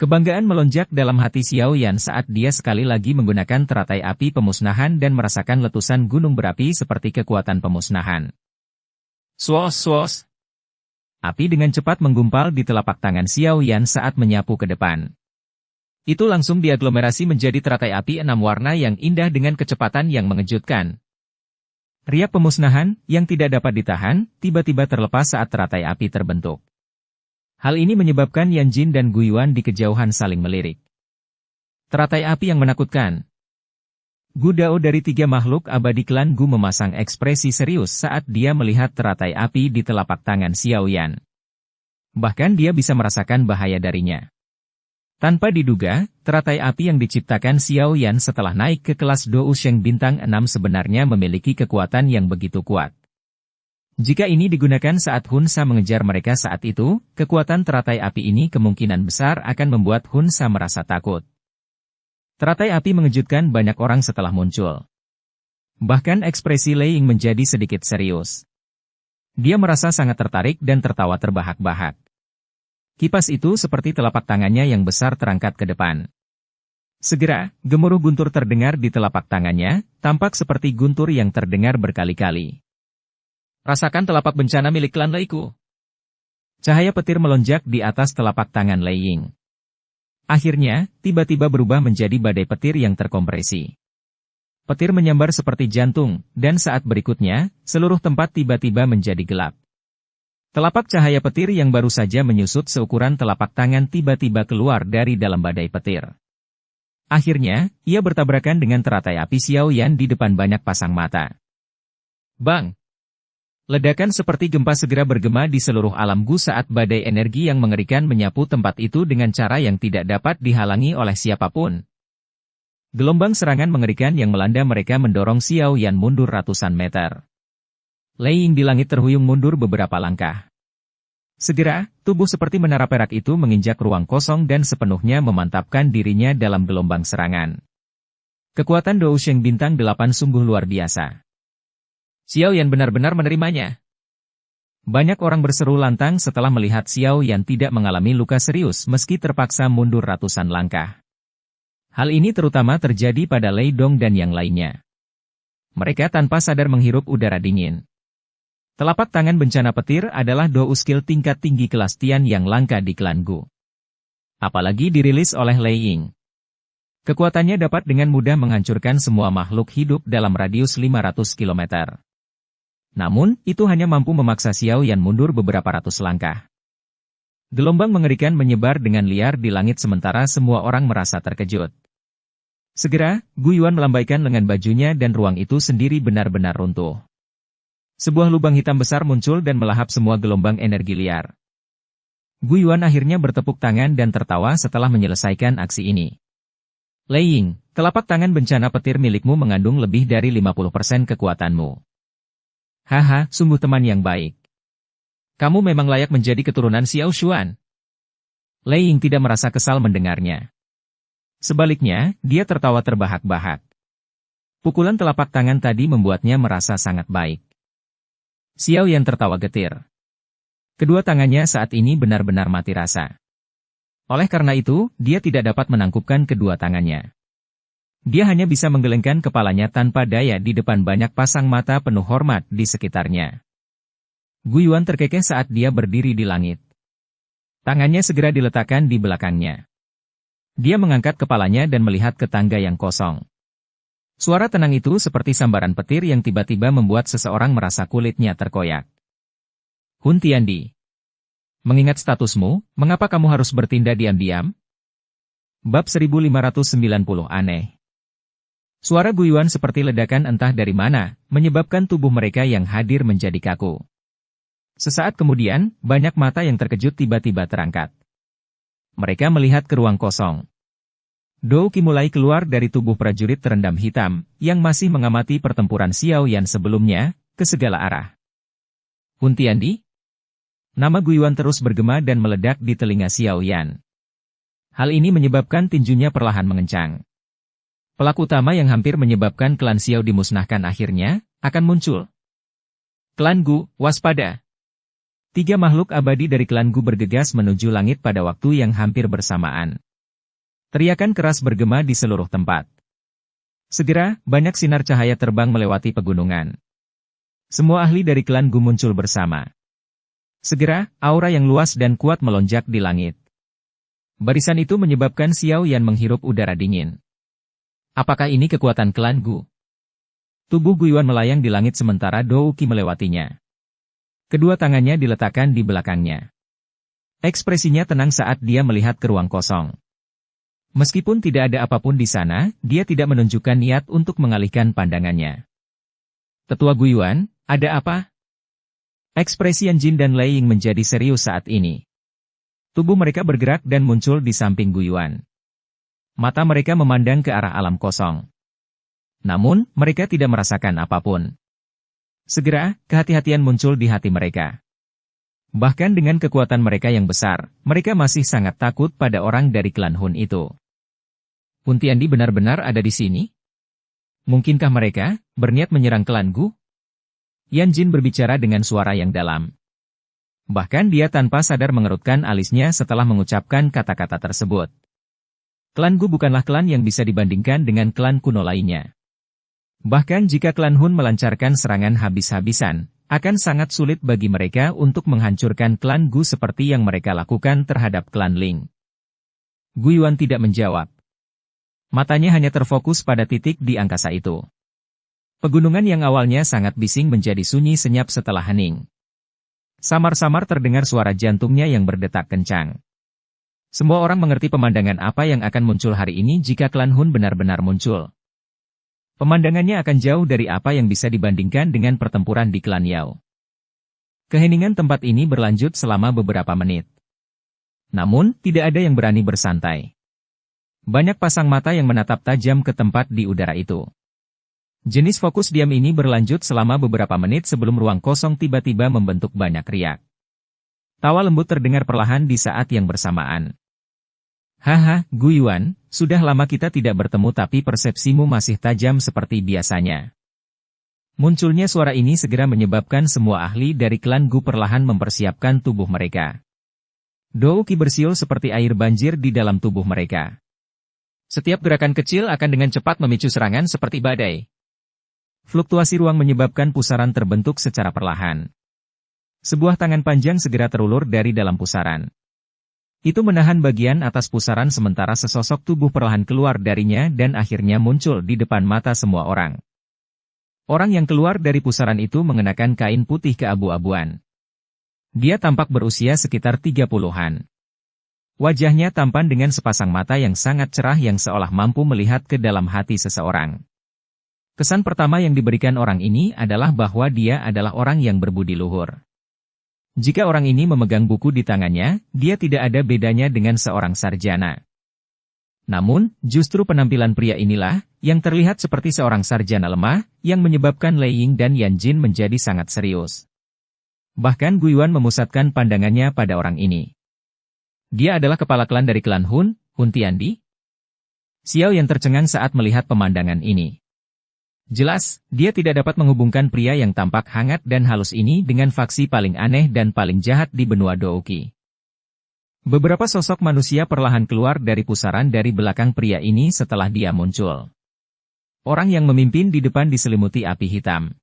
Kebanggaan melonjak dalam hati Xiao Yan saat dia sekali lagi menggunakan teratai api pemusnahan dan merasakan letusan gunung berapi seperti kekuatan pemusnahan. Swos. Api dengan cepat menggumpal di telapak tangan Xiao Yan saat menyapu ke depan. Itu langsung diaglomerasi menjadi teratai api 6 warna yang indah dengan kecepatan yang mengejutkan. Riak pemusnahan, yang tidak dapat ditahan, tiba-tiba terlepas saat teratai api terbentuk. Hal ini menyebabkan Yan Jin dan Guiyuan di kejauhan saling melirik. Teratai api yang menakutkan. Gu Dao dari 3 makhluk abadi klan Gu memasang ekspresi serius saat dia melihat teratai api di telapak tangan Xiao Yan. Bahkan dia bisa merasakan bahaya darinya. Tanpa diduga, teratai api yang diciptakan Xiao Yan setelah naik ke kelas Dou Sheng bintang 6 sebenarnya memiliki kekuatan yang begitu kuat. Jika ini digunakan saat Hun Sa mengejar mereka saat itu, kekuatan teratai api ini kemungkinan besar akan membuat Hun Sa merasa takut. Teratai api mengejutkan banyak orang setelah muncul. Bahkan ekspresi Lei Ying menjadi sedikit serius. Dia merasa sangat tertarik dan tertawa terbahak-bahak. Kipas itu seperti telapak tangannya yang besar terangkat ke depan. Segera, gemuruh guntur terdengar di telapak tangannya, tampak seperti guntur yang terdengar berkali-kali. Rasakan telapak bencana milik klan Leiku. Cahaya petir melonjak di atas telapak tangan Lei Ying. Akhirnya, tiba-tiba berubah menjadi badai petir yang terkompresi. Petir menyambar seperti jantung, dan saat berikutnya, seluruh tempat tiba-tiba menjadi gelap. Telapak cahaya petir yang baru saja menyusut seukuran telapak tangan tiba-tiba keluar dari dalam badai petir. Akhirnya, ia bertabrakan dengan teratai api Xiao Yan di depan banyak pasang mata. Bang! Ledakan seperti gempa segera bergema di seluruh alam Gu saat badai energi yang mengerikan menyapu tempat itu dengan cara yang tidak dapat dihalangi oleh siapapun. Gelombang serangan mengerikan yang melanda mereka mendorong Xiao Yan mundur ratusan meter. Lei Ying di langit terhuyung mundur beberapa langkah. Segera, tubuh seperti menara perak itu menginjak ruang kosong dan sepenuhnya memantapkan dirinya dalam gelombang serangan. Kekuatan Dou Sheng bintang 8 sungguh luar biasa. Xiao Yan benar-benar menerimanya. Banyak orang berseru lantang setelah melihat Xiao Yan tidak mengalami luka serius meski terpaksa mundur ratusan langkah. Hal ini terutama terjadi pada Lei Dong dan yang lainnya. Mereka tanpa sadar menghirup udara dingin. Telapak tangan bencana petir adalah Dou skill tingkat tinggi kelas Tian yang langka di klan Gu. Apalagi dirilis oleh Lei Ying. Kekuatannya dapat dengan mudah menghancurkan semua makhluk hidup dalam radius 500 km. Namun, itu hanya mampu memaksa Xiao Yan mundur beberapa ratus langkah. Gelombang mengerikan menyebar dengan liar di langit sementara semua orang merasa terkejut. Segera, Guiyuan melambaikan lengan bajunya dan ruang itu sendiri benar-benar runtuh. Sebuah lubang hitam besar muncul dan melahap semua gelombang energi liar. Guiyuan akhirnya bertepuk tangan dan tertawa setelah menyelesaikan aksi ini. Lei Ying, telapak tangan bencana petir milikmu mengandung lebih dari 50% kekuatanmu. Haha, sungguh teman yang baik. Kamu memang layak menjadi keturunan Xiao Xuan. Lei Ying tidak merasa kesal mendengarnya. Sebaliknya, dia tertawa terbahak-bahak. Pukulan telapak tangan tadi membuatnya merasa sangat baik. Xiao Yan tertawa getir. Kedua tangannya saat ini benar-benar mati rasa. Oleh karena itu, dia tidak dapat menangkupkan kedua tangannya. Dia hanya bisa menggelengkan kepalanya tanpa daya di depan banyak pasang mata penuh hormat di sekitarnya. Guiyuan terkekeh saat dia berdiri di langit. Tangannya segera diletakkan di belakangnya. Dia mengangkat kepalanya dan melihat ke tangga yang kosong. Suara tenang itu seperti sambaran petir yang tiba-tiba membuat seseorang merasa kulitnya terkoyak. Hun Tiandi. Mengingat statusmu, mengapa kamu harus bertindak diam-diam? Bab 1590 aneh. Suara Guiyuan seperti ledakan entah dari mana, menyebabkan tubuh mereka yang hadir menjadi kaku. Sesaat kemudian, banyak mata yang terkejut tiba-tiba terangkat. Mereka melihat ke ruang kosong. Dou Qi mulai keluar dari tubuh prajurit terendam hitam, yang masih mengamati pertempuran Xiao Yan sebelumnya, ke segala arah. Hun Tiandi? Nama Guiyuan terus bergema dan meledak di telinga Xiao Yan. Hal ini menyebabkan tinjunya perlahan mengencang. Pelaku utama yang hampir menyebabkan klan Xiao dimusnahkan akhirnya, akan muncul. Klan Gu, waspada! 3 makhluk abadi dari klan Gu bergegas menuju langit pada waktu yang hampir bersamaan. Teriakan keras bergema di seluruh tempat. Segera, banyak sinar cahaya terbang melewati pegunungan. Semua ahli dari klan Gu muncul bersama. Segera, aura yang luas dan kuat melonjak di langit. Barisan itu menyebabkan Xiao Yan menghirup udara dingin. Apakah ini kekuatan klan Gu? Tubuh Guiyuan melayang di langit sementara Dou Qi melewatinya. Kedua tangannya diletakkan di belakangnya. Ekspresinya tenang saat dia melihat ke ruang kosong. Meskipun tidak ada apapun di sana, dia tidak menunjukkan niat untuk mengalihkan pandangannya. Tetua Guiyuan, ada apa? Ekspresi Yan Jin dan Lei Ying menjadi serius saat ini. Tubuh mereka bergerak dan muncul di samping Guiyuan. Mata mereka memandang ke arah alam kosong. Namun, mereka tidak merasakan apapun. Segera, kehati-hatian muncul di hati mereka. Bahkan dengan kekuatan mereka yang besar, mereka masih sangat takut pada orang dari klan Hun itu. Hun Tiandi benar-benar ada di sini? Mungkinkah mereka berniat menyerang klan Gu? Yan Jin berbicara dengan suara yang dalam. Bahkan dia tanpa sadar mengerutkan alisnya setelah mengucapkan kata-kata tersebut. Klan Gu bukanlah klan yang bisa dibandingkan dengan klan kuno lainnya. Bahkan jika klan Hun melancarkan serangan habis-habisan, akan sangat sulit bagi mereka untuk menghancurkan klan Gu seperti yang mereka lakukan terhadap klan Ling. Guiyuan tidak menjawab. Matanya hanya terfokus pada titik di angkasa itu. Pegunungan yang awalnya sangat bising menjadi sunyi senyap setelah hening. Samar-samar terdengar suara jantungnya yang berdetak kencang. Semua orang mengerti pemandangan apa yang akan muncul hari ini jika klan Hun benar-benar muncul. Pemandangannya akan jauh dari apa yang bisa dibandingkan dengan pertempuran di klan Yao. Keheningan tempat ini berlanjut selama beberapa menit. Namun, tidak ada yang berani bersantai. Banyak pasang mata yang menatap tajam ke tempat di udara itu. Jenis fokus diam ini berlanjut selama beberapa menit sebelum ruang kosong tiba-tiba membentuk banyak riak. Tawa lembut terdengar perlahan di saat yang bersamaan. Haha, Guiyuan, sudah lama kita tidak bertemu tapi persepsimu masih tajam seperti biasanya. Munculnya suara ini segera menyebabkan semua ahli dari klan Gu perlahan mempersiapkan tubuh mereka. Dou Qi bersiul seperti air banjir di dalam tubuh mereka. Setiap gerakan kecil akan dengan cepat memicu serangan seperti badai. Fluktuasi ruang menyebabkan pusaran terbentuk secara perlahan. Sebuah tangan panjang segera terulur dari dalam pusaran. Itu menahan bagian atas pusaran sementara sesosok tubuh perlahan keluar darinya dan akhirnya muncul di depan mata semua orang. Orang yang keluar dari pusaran itu mengenakan kain putih keabu-abuan. Dia tampak berusia sekitar 30-an. Wajahnya tampan dengan sepasang mata yang sangat cerah yang seolah mampu melihat ke dalam hati seseorang. Kesan pertama yang diberikan orang ini adalah bahwa dia adalah orang yang berbudi luhur. Jika orang ini memegang buku di tangannya, dia tidak ada bedanya dengan seorang sarjana. Namun, justru penampilan pria inilah, yang terlihat seperti seorang sarjana lemah, yang menyebabkan Lei Ying dan Yan Jin menjadi sangat serius. Bahkan Guiyuan memusatkan pandangannya pada orang ini. Dia adalah kepala klan dari klan Hun, Hun Tiandi? Xiao Yan tercengang saat melihat pemandangan ini. Jelas, dia tidak dapat menghubungkan pria yang tampak hangat dan halus ini dengan faksi paling aneh dan paling jahat di benua Dou Qi. Beberapa sosok manusia perlahan keluar dari pusaran dari belakang pria ini setelah dia muncul. Orang yang memimpin di depan diselimuti api hitam.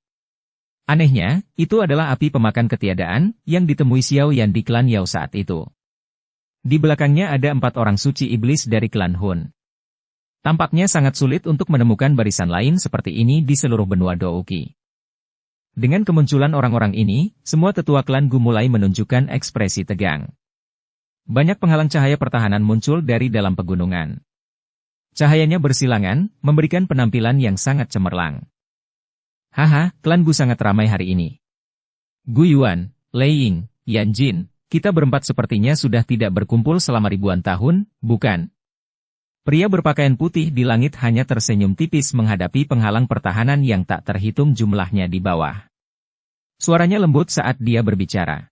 Anehnya, itu adalah api pemakan ketiadaan yang ditemui Xiao Yan di klan Yao saat itu. Di belakangnya ada 4 orang suci iblis dari klan Hun. Tampaknya sangat sulit untuk menemukan barisan lain seperti ini di seluruh benua Dou Qi. Dengan kemunculan orang-orang ini, semua tetua klan Gu mulai menunjukkan ekspresi tegang. Banyak penghalang cahaya pertahanan muncul dari dalam pegunungan. Cahayanya bersilangan, memberikan penampilan yang sangat cemerlang. Haha, klan Gu sangat ramai hari ini. Guiyuan, Lei Ying, Yan Jin, kita berempat sepertinya sudah tidak berkumpul selama ribuan tahun, bukan? Pria berpakaian putih di langit hanya tersenyum tipis menghadapi penghalang pertahanan yang tak terhitung jumlahnya di bawah. Suaranya lembut saat dia berbicara.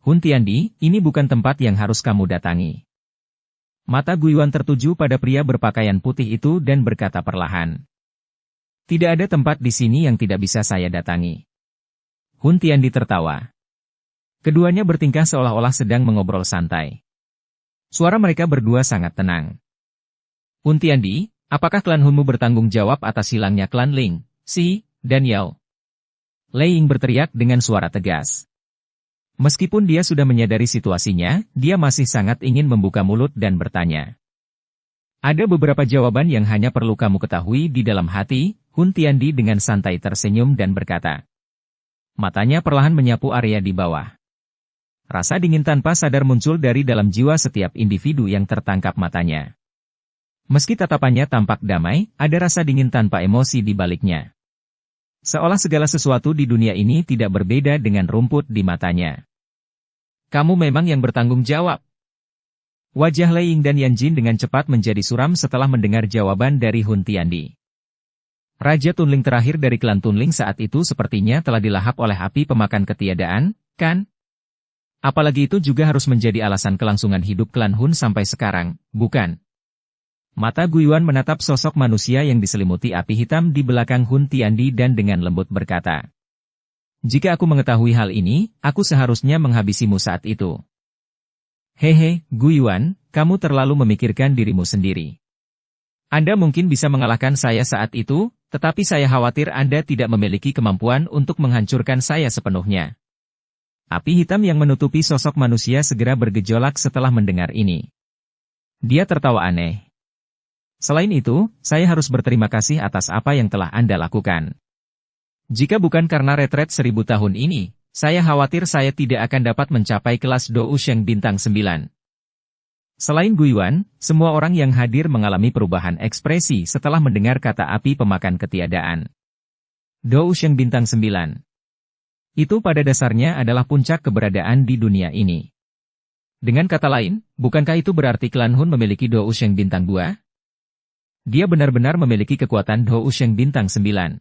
Hun Tiandi, ini bukan tempat yang harus kamu datangi. Mata Guiyuan tertuju pada pria berpakaian putih itu dan berkata perlahan. Tidak ada tempat di sini yang tidak bisa saya datangi. Hun Tiandi tertawa. Keduanya bertingkah seolah-olah sedang mengobrol santai. Suara mereka berdua sangat tenang. Hun Tiandi, apakah klan Hunmu bertanggung jawab atas hilangnya klan Ling, Xi, dan Yao? Lei Ying berteriak dengan suara tegas. Meskipun dia sudah menyadari situasinya, dia masih sangat ingin membuka mulut dan bertanya. Ada beberapa jawaban yang hanya perlu kamu ketahui di dalam hati, Hun Tiandi dengan santai tersenyum dan berkata. Matanya perlahan menyapu area di bawah. Rasa dingin tanpa sadar muncul dari dalam jiwa setiap individu yang tertangkap matanya. Meski tatapannya tampak damai, ada rasa dingin tanpa emosi di baliknya. Seolah segala sesuatu di dunia ini tidak berbeda dengan rumput di matanya. Kamu memang yang bertanggung jawab. Wajah Lei Ying dan Yan Jin dengan cepat menjadi suram setelah mendengar jawaban dari Hun Tiandi. Raja Tunling terakhir dari klan Tunling saat itu sepertinya telah dilahap oleh api pemakan ketiadaan, kan? Apalagi itu juga harus menjadi alasan kelangsungan hidup klan Hun sampai sekarang, bukan? Mata Guiyuan menatap sosok manusia yang diselimuti api hitam di belakang Hun Tiandi dan dengan lembut berkata. Jika aku mengetahui hal ini, aku seharusnya menghabisimu saat itu. Hehe, Guiyuan, kamu terlalu memikirkan dirimu sendiri. Anda mungkin bisa mengalahkan saya saat itu, tetapi saya khawatir Anda tidak memiliki kemampuan untuk menghancurkan saya sepenuhnya. Api hitam yang menutupi sosok manusia segera bergejolak setelah mendengar ini. Dia tertawa aneh. Selain itu, saya harus berterima kasih atas apa yang telah Anda lakukan. Jika bukan karena retret 1000 tahun ini, saya khawatir saya tidak akan dapat mencapai kelas Dou Sheng bintang 9. Selain Guiyuan, semua orang yang hadir mengalami perubahan ekspresi setelah mendengar kata api pemakan ketiadaan. Dou Sheng bintang 9. Itu pada dasarnya adalah puncak keberadaan di dunia ini. Dengan kata lain, bukankah itu berarti klan Hun memiliki Dou Sheng bintang 2? Dia benar-benar memiliki kekuatan Dou Sheng bintang 9.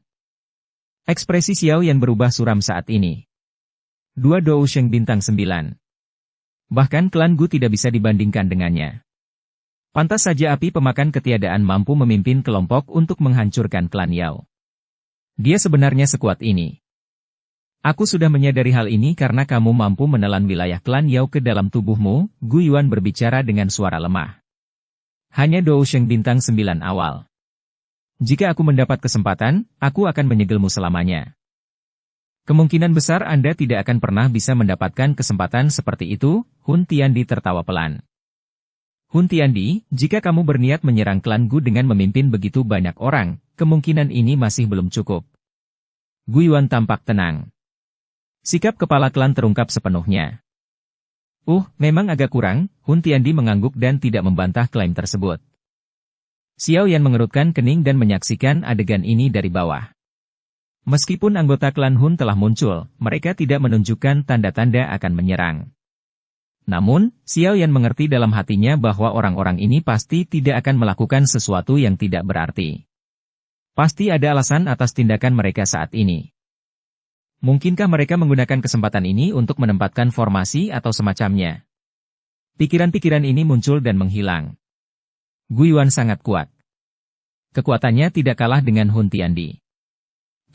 Ekspresi Xiao Yan berubah suram saat ini. 2 Dou Sheng bintang 9. Bahkan klan Gu tidak bisa dibandingkan dengannya. Pantas saja api pemakan ketiadaan mampu memimpin kelompok untuk menghancurkan klan Yao. Dia sebenarnya sekuat ini. Aku sudah menyadari hal ini karena kamu mampu menelan wilayah klan Yao ke dalam tubuhmu, Guiyuan berbicara dengan suara lemah. Hanya Dou Sheng bintang 9 awal. Jika aku mendapat kesempatan, aku akan menyegelmu selamanya. Kemungkinan besar Anda tidak akan pernah bisa mendapatkan kesempatan seperti itu, Hun Tiandi tertawa pelan. Hun Tiandi, jika kamu berniat menyerang klan Gu dengan memimpin begitu banyak orang, kemungkinan ini masih belum cukup. Guiyuan tampak tenang. Sikap kepala klan terungkap sepenuhnya. Memang agak kurang, Hun Tiandi mengangguk dan tidak membantah klaim tersebut. Xiao Yan mengerutkan kening dan menyaksikan adegan ini dari bawah. Meskipun anggota klan Hun telah muncul, mereka tidak menunjukkan tanda-tanda akan menyerang. Namun, Xiao Yan mengerti dalam hatinya bahwa orang-orang ini pasti tidak akan melakukan sesuatu yang tidak berarti. Pasti ada alasan atas tindakan mereka saat ini. Mungkinkah mereka menggunakan kesempatan ini untuk menempatkan formasi atau semacamnya? Pikiran-pikiran ini muncul dan menghilang. Guiyuan sangat kuat. Kekuatannya tidak kalah dengan Hun Tiandi.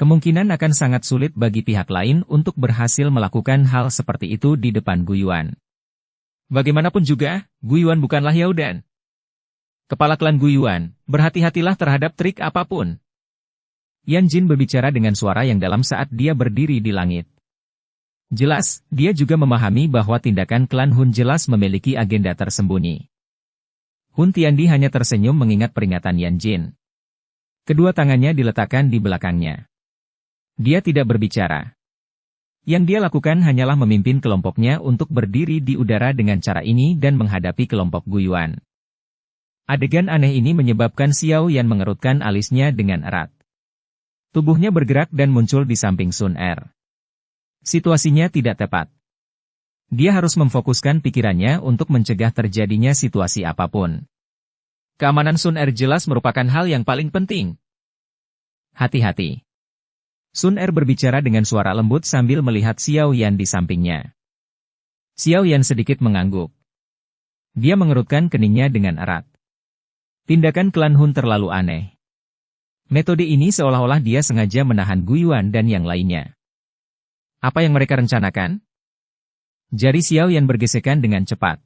Kemungkinan akan sangat sulit bagi pihak lain untuk berhasil melakukan hal seperti itu di depan Guiyuan. Bagaimanapun juga, Guiyuan bukanlah Yao Dan. Kepala klan Guiyuan, berhati-hatilah terhadap trik apapun. Yan Jin berbicara dengan suara yang dalam saat dia berdiri di langit. Jelas, dia juga memahami bahwa tindakan klan Hun jelas memiliki agenda tersembunyi. Hun Tiandi hanya tersenyum mengingat peringatan Yan Jin. Kedua tangannya diletakkan di belakangnya. Dia tidak berbicara. Yang dia lakukan hanyalah memimpin kelompoknya untuk berdiri di udara dengan cara ini dan menghadapi kelompok Guiyuan. Adegan aneh ini menyebabkan Xiao Yan mengerutkan alisnya dengan erat. Tubuhnya bergerak dan muncul di samping Sun Er. Situasinya tidak tepat. Dia harus memfokuskan pikirannya untuk mencegah terjadinya situasi apapun. Keamanan Sun Er jelas merupakan hal yang paling penting. Hati-hati. Sun Er berbicara dengan suara lembut sambil melihat Xiao Yan di sampingnya. Xiao Yan sedikit mengangguk. Dia mengerutkan keningnya dengan erat. Tindakan klan Hun terlalu aneh. Metode ini seolah-olah dia sengaja menahan Guiyuan dan yang lainnya. Apa yang mereka rencanakan? Jari Xiao Yan bergesekan dengan cepat.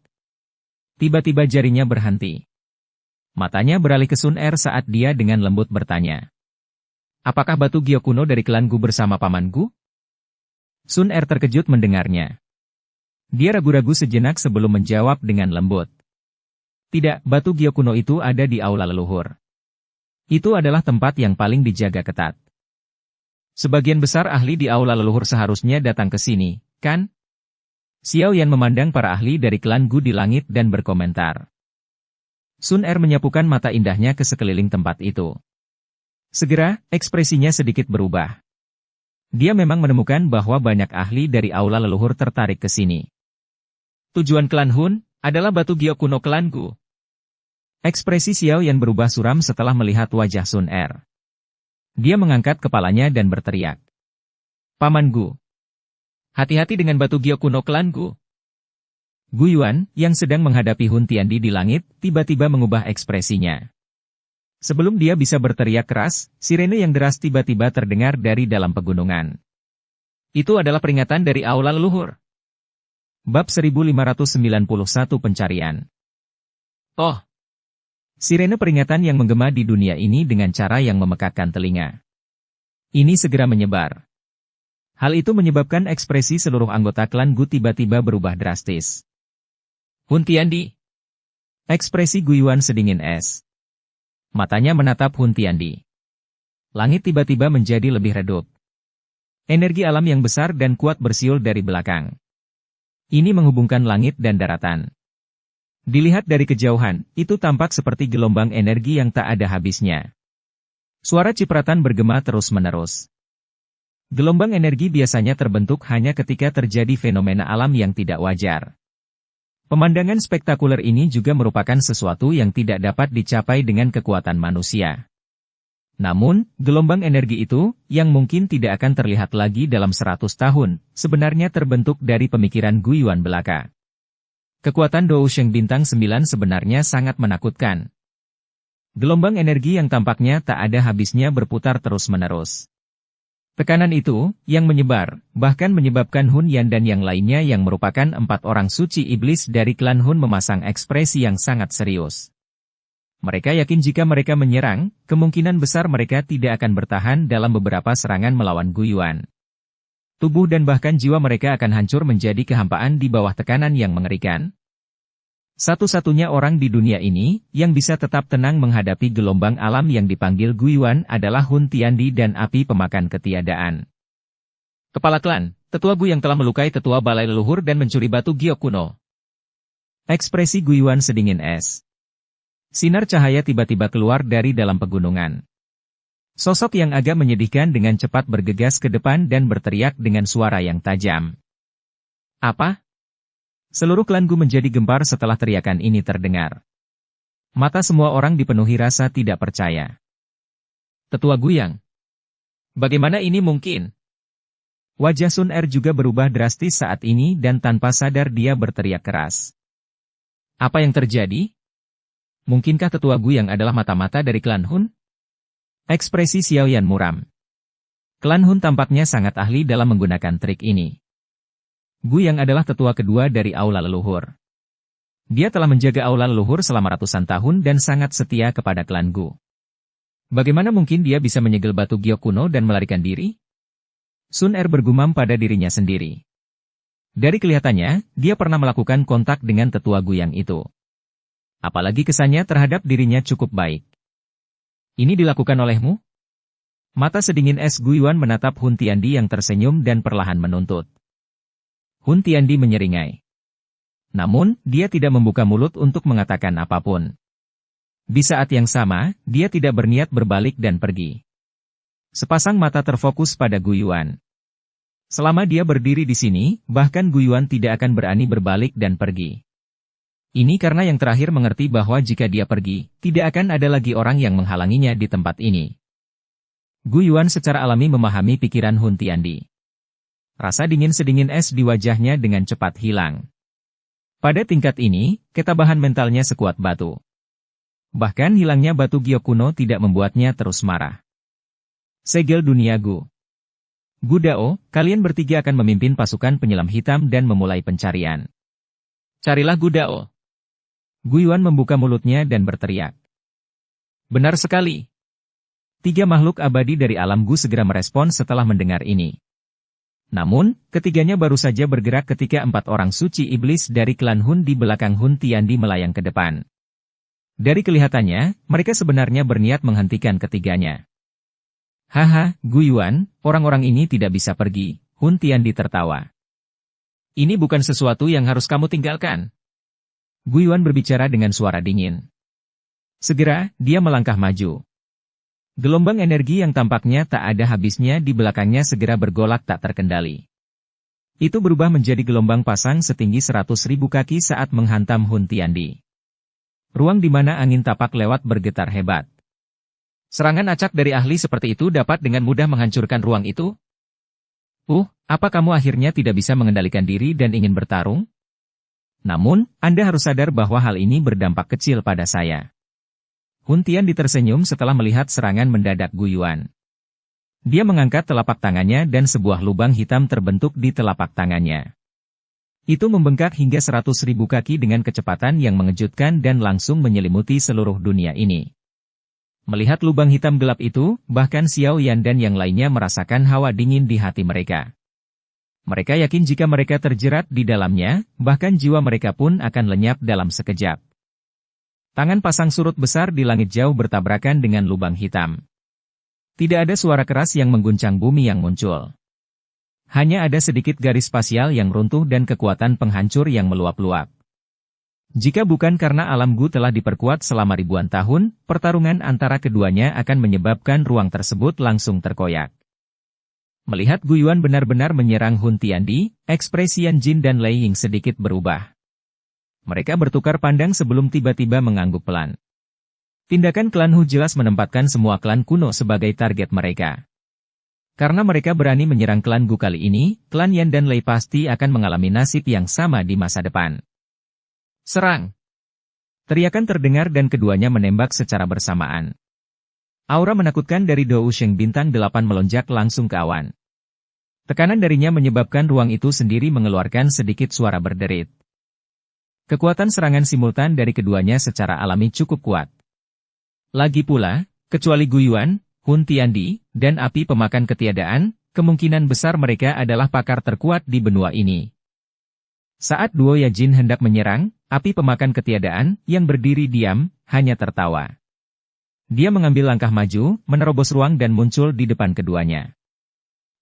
Tiba-tiba jarinya berhenti. Matanya beralih ke Sun Er saat dia dengan lembut bertanya. Apakah batu Gyo kuno dari klan Gu bersama Paman Gu? Sun Er terkejut mendengarnya. Dia ragu-ragu sejenak sebelum menjawab dengan lembut. Tidak, batu gio kuno itu ada di aula leluhur. Itu adalah tempat yang paling dijaga ketat. Sebagian besar ahli di aula leluhur seharusnya datang ke sini, kan? Xiao Yan memandang para ahli dari klan Gu di langit dan berkomentar. Sun Er menyapukan mata indahnya ke sekeliling tempat itu. Segera, ekspresinya sedikit berubah. Dia memang menemukan bahwa banyak ahli dari aula leluhur tertarik ke sini. Tujuan klan Hun adalah batu gio kuno klan Gu. Ekspresi Xiao Yan berubah suram setelah melihat wajah Sun Er. Dia mengangkat kepalanya dan berteriak. Paman Gu. Hati-hati dengan batu gio kuno klan Gu. Gu Yuan, yang sedang menghadapi Hun Tiandi di langit, tiba-tiba mengubah ekspresinya. Sebelum dia bisa berteriak keras, sirene yang deras tiba-tiba terdengar dari dalam pegunungan. Itu adalah peringatan dari aula leluhur. Bab 1591 Pencarian. Oh! Sirene peringatan yang menggema di dunia ini dengan cara yang memekakkan telinga. Ini segera menyebar. Hal itu menyebabkan ekspresi seluruh anggota klan Gu tiba-tiba berubah drastis. Hun Tiandi. Ekspresi Gu Yuan sedingin es. Matanya menatap Hun Tiandi. Langit tiba-tiba menjadi lebih redup. Energi alam yang besar dan kuat bersiul dari belakang. Ini menghubungkan langit dan daratan. Dilihat dari kejauhan, itu tampak seperti gelombang energi yang tak ada habisnya. Suara cipratan bergema terus-menerus. Gelombang energi biasanya terbentuk hanya ketika terjadi fenomena alam yang tidak wajar. Pemandangan spektakuler ini juga merupakan sesuatu yang tidak dapat dicapai dengan kekuatan manusia. Namun, gelombang energi itu, yang mungkin tidak akan terlihat lagi dalam 100 tahun, sebenarnya terbentuk dari pemikiran Gu Yuan belaka. Kekuatan Dou Sheng Bintang 9 sebenarnya sangat menakutkan. Gelombang energi yang tampaknya tak ada habisnya berputar terus-menerus. Tekanan itu, yang menyebar, bahkan menyebabkan Hun Yan dan yang lainnya yang merupakan 4 orang suci iblis dari klan Hun memasang ekspresi yang sangat serius. Mereka yakin jika mereka menyerang, kemungkinan besar mereka tidak akan bertahan dalam beberapa serangan melawan Gu Yuan. Tubuh dan bahkan jiwa mereka akan hancur menjadi kehampaan di bawah tekanan yang mengerikan. Satu-satunya orang di dunia ini, yang bisa tetap tenang menghadapi gelombang alam yang dipanggil Gu Yuan adalah Hun Tiandi dan api pemakan ketiadaan. Kepala klan, tetua Gu yang telah melukai tetua balai leluhur dan mencuri batu giok kuno. Ekspresi Gu Yuan sedingin es. Sinar cahaya tiba-tiba keluar dari dalam pegunungan. Sosok yang agak menyedihkan dengan cepat bergegas ke depan dan berteriak dengan suara yang tajam. Apa? Seluruh klan Gu menjadi gempar setelah teriakan ini terdengar. Mata semua orang dipenuhi rasa tidak percaya. Tetua Guyang. Bagaimana ini mungkin? Wajah Sun Er juga berubah drastis saat ini dan tanpa sadar dia berteriak keras. Apa yang terjadi? Mungkinkah tetua Guyang adalah mata-mata dari klan Hun? Ekspresi Xiao Yan muram. Klan Hun tampaknya sangat ahli dalam menggunakan trik ini. Guyang adalah tetua kedua dari aula leluhur. Dia telah menjaga aula leluhur selama ratusan tahun dan sangat setia kepada klan Gu. Bagaimana mungkin dia bisa menyegel batu giok kuno dan melarikan diri? Sun Er bergumam pada dirinya sendiri. Dari kelihatannya, dia pernah melakukan kontak dengan tetua Guyang itu. Apalagi kesannya terhadap dirinya cukup baik. Ini dilakukan olehmu? Mata sedingin es Gu Yuan menatap Hun Tiandi yang tersenyum dan perlahan menuntut. Hun Tiandi menyeringai. Namun, dia tidak membuka mulut untuk mengatakan apapun. Di saat yang sama, dia tidak berniat berbalik dan pergi. Sepasang mata terfokus pada Gu Yuan. Selama dia berdiri di sini, bahkan Gu Yuan tidak akan berani berbalik dan pergi. Ini karena yang terakhir mengerti bahwa jika dia pergi, tidak akan ada lagi orang yang menghalanginya di tempat ini. Gu Yuan secara alami memahami pikiran Hun Tiandi. Rasa dingin sedingin es di wajahnya dengan cepat hilang. Pada tingkat ini, ketabahan mentalnya sekuat batu. Bahkan hilangnya batu giok kuno tidak membuatnya terus marah. Segel dunia Gu. Gu Dao, kalian bertiga akan memimpin pasukan penyelam hitam dan memulai pencarian. Carilah Gu Dao. Gu Yuan membuka mulutnya dan berteriak. Benar sekali. 3 makhluk abadi dari alam Gu segera merespon setelah mendengar ini. Namun, ketiganya baru saja bergerak ketika 4 orang suci iblis dari klan Hun di belakang Hun Tiandi melayang ke depan. Dari kelihatannya, mereka sebenarnya berniat menghentikan ketiganya. Haha, Guyuan, orang-orang ini tidak bisa pergi, Hun Tiandi tertawa. Ini bukan sesuatu yang harus kamu tinggalkan. Guyuan berbicara dengan suara dingin. Segera, dia melangkah maju. Gelombang energi yang tampaknya tak ada habisnya di belakangnya segera bergolak tak terkendali. Itu berubah menjadi gelombang pasang setinggi 100.000 kaki saat menghantam Hun Tiandi. Ruang di mana angin tapak lewat bergetar hebat. Serangan acak dari ahli seperti itu dapat dengan mudah menghancurkan ruang itu? Apa kamu akhirnya tidak bisa mengendalikan diri dan ingin bertarung? Namun, Anda harus sadar bahwa hal ini berdampak kecil pada saya. Hun Tiandi tersenyum setelah melihat serangan mendadak Guyuan. Dia mengangkat telapak tangannya dan sebuah lubang hitam terbentuk di telapak tangannya. Itu membengkak hingga 100.000 kaki dengan kecepatan yang mengejutkan dan langsung menyelimuti seluruh dunia ini. Melihat lubang hitam gelap itu, bahkan Xiao Yan dan yang lainnya merasakan hawa dingin di hati mereka. Mereka yakin jika mereka terjerat di dalamnya, bahkan jiwa mereka pun akan lenyap dalam sekejap. Tangan pasang surut besar di langit jauh bertabrakan dengan lubang hitam. Tidak ada suara keras yang mengguncang bumi yang muncul. Hanya ada sedikit garis spasial yang runtuh dan kekuatan penghancur yang meluap-luap. Jika bukan karena alam Gu telah diperkuat selama ribuan tahun, pertarungan antara keduanya akan menyebabkan ruang tersebut langsung terkoyak. Melihat Guyuan benar-benar menyerang Hun Tiandi, ekspresi Yan Jin dan Lei Ying sedikit berubah. Mereka bertukar pandang sebelum tiba-tiba mengangguk pelan. Tindakan klan Hu jelas menempatkan semua klan kuno sebagai target mereka. Karena mereka berani menyerang klan Gu kali ini, klan Yan dan Lei pasti akan mengalami nasib yang sama di masa depan. Serang! Teriakan terdengar dan keduanya menembak secara bersamaan. Aura menakutkan dari Dou Sheng bintang 8 melonjak langsung ke awan. Tekanan darinya menyebabkan ruang itu sendiri mengeluarkan sedikit suara berderit. Kekuatan serangan simultan dari keduanya secara alami cukup kuat. Lagi pula, kecuali Guyuan, Hun Tiandi, dan api pemakan ketiadaan, kemungkinan besar mereka adalah pakar terkuat di benua ini. Saat Duo Yajin hendak menyerang, api pemakan ketiadaan, yang berdiri diam, hanya tertawa. Dia mengambil langkah maju, menerobos ruang dan muncul di depan keduanya.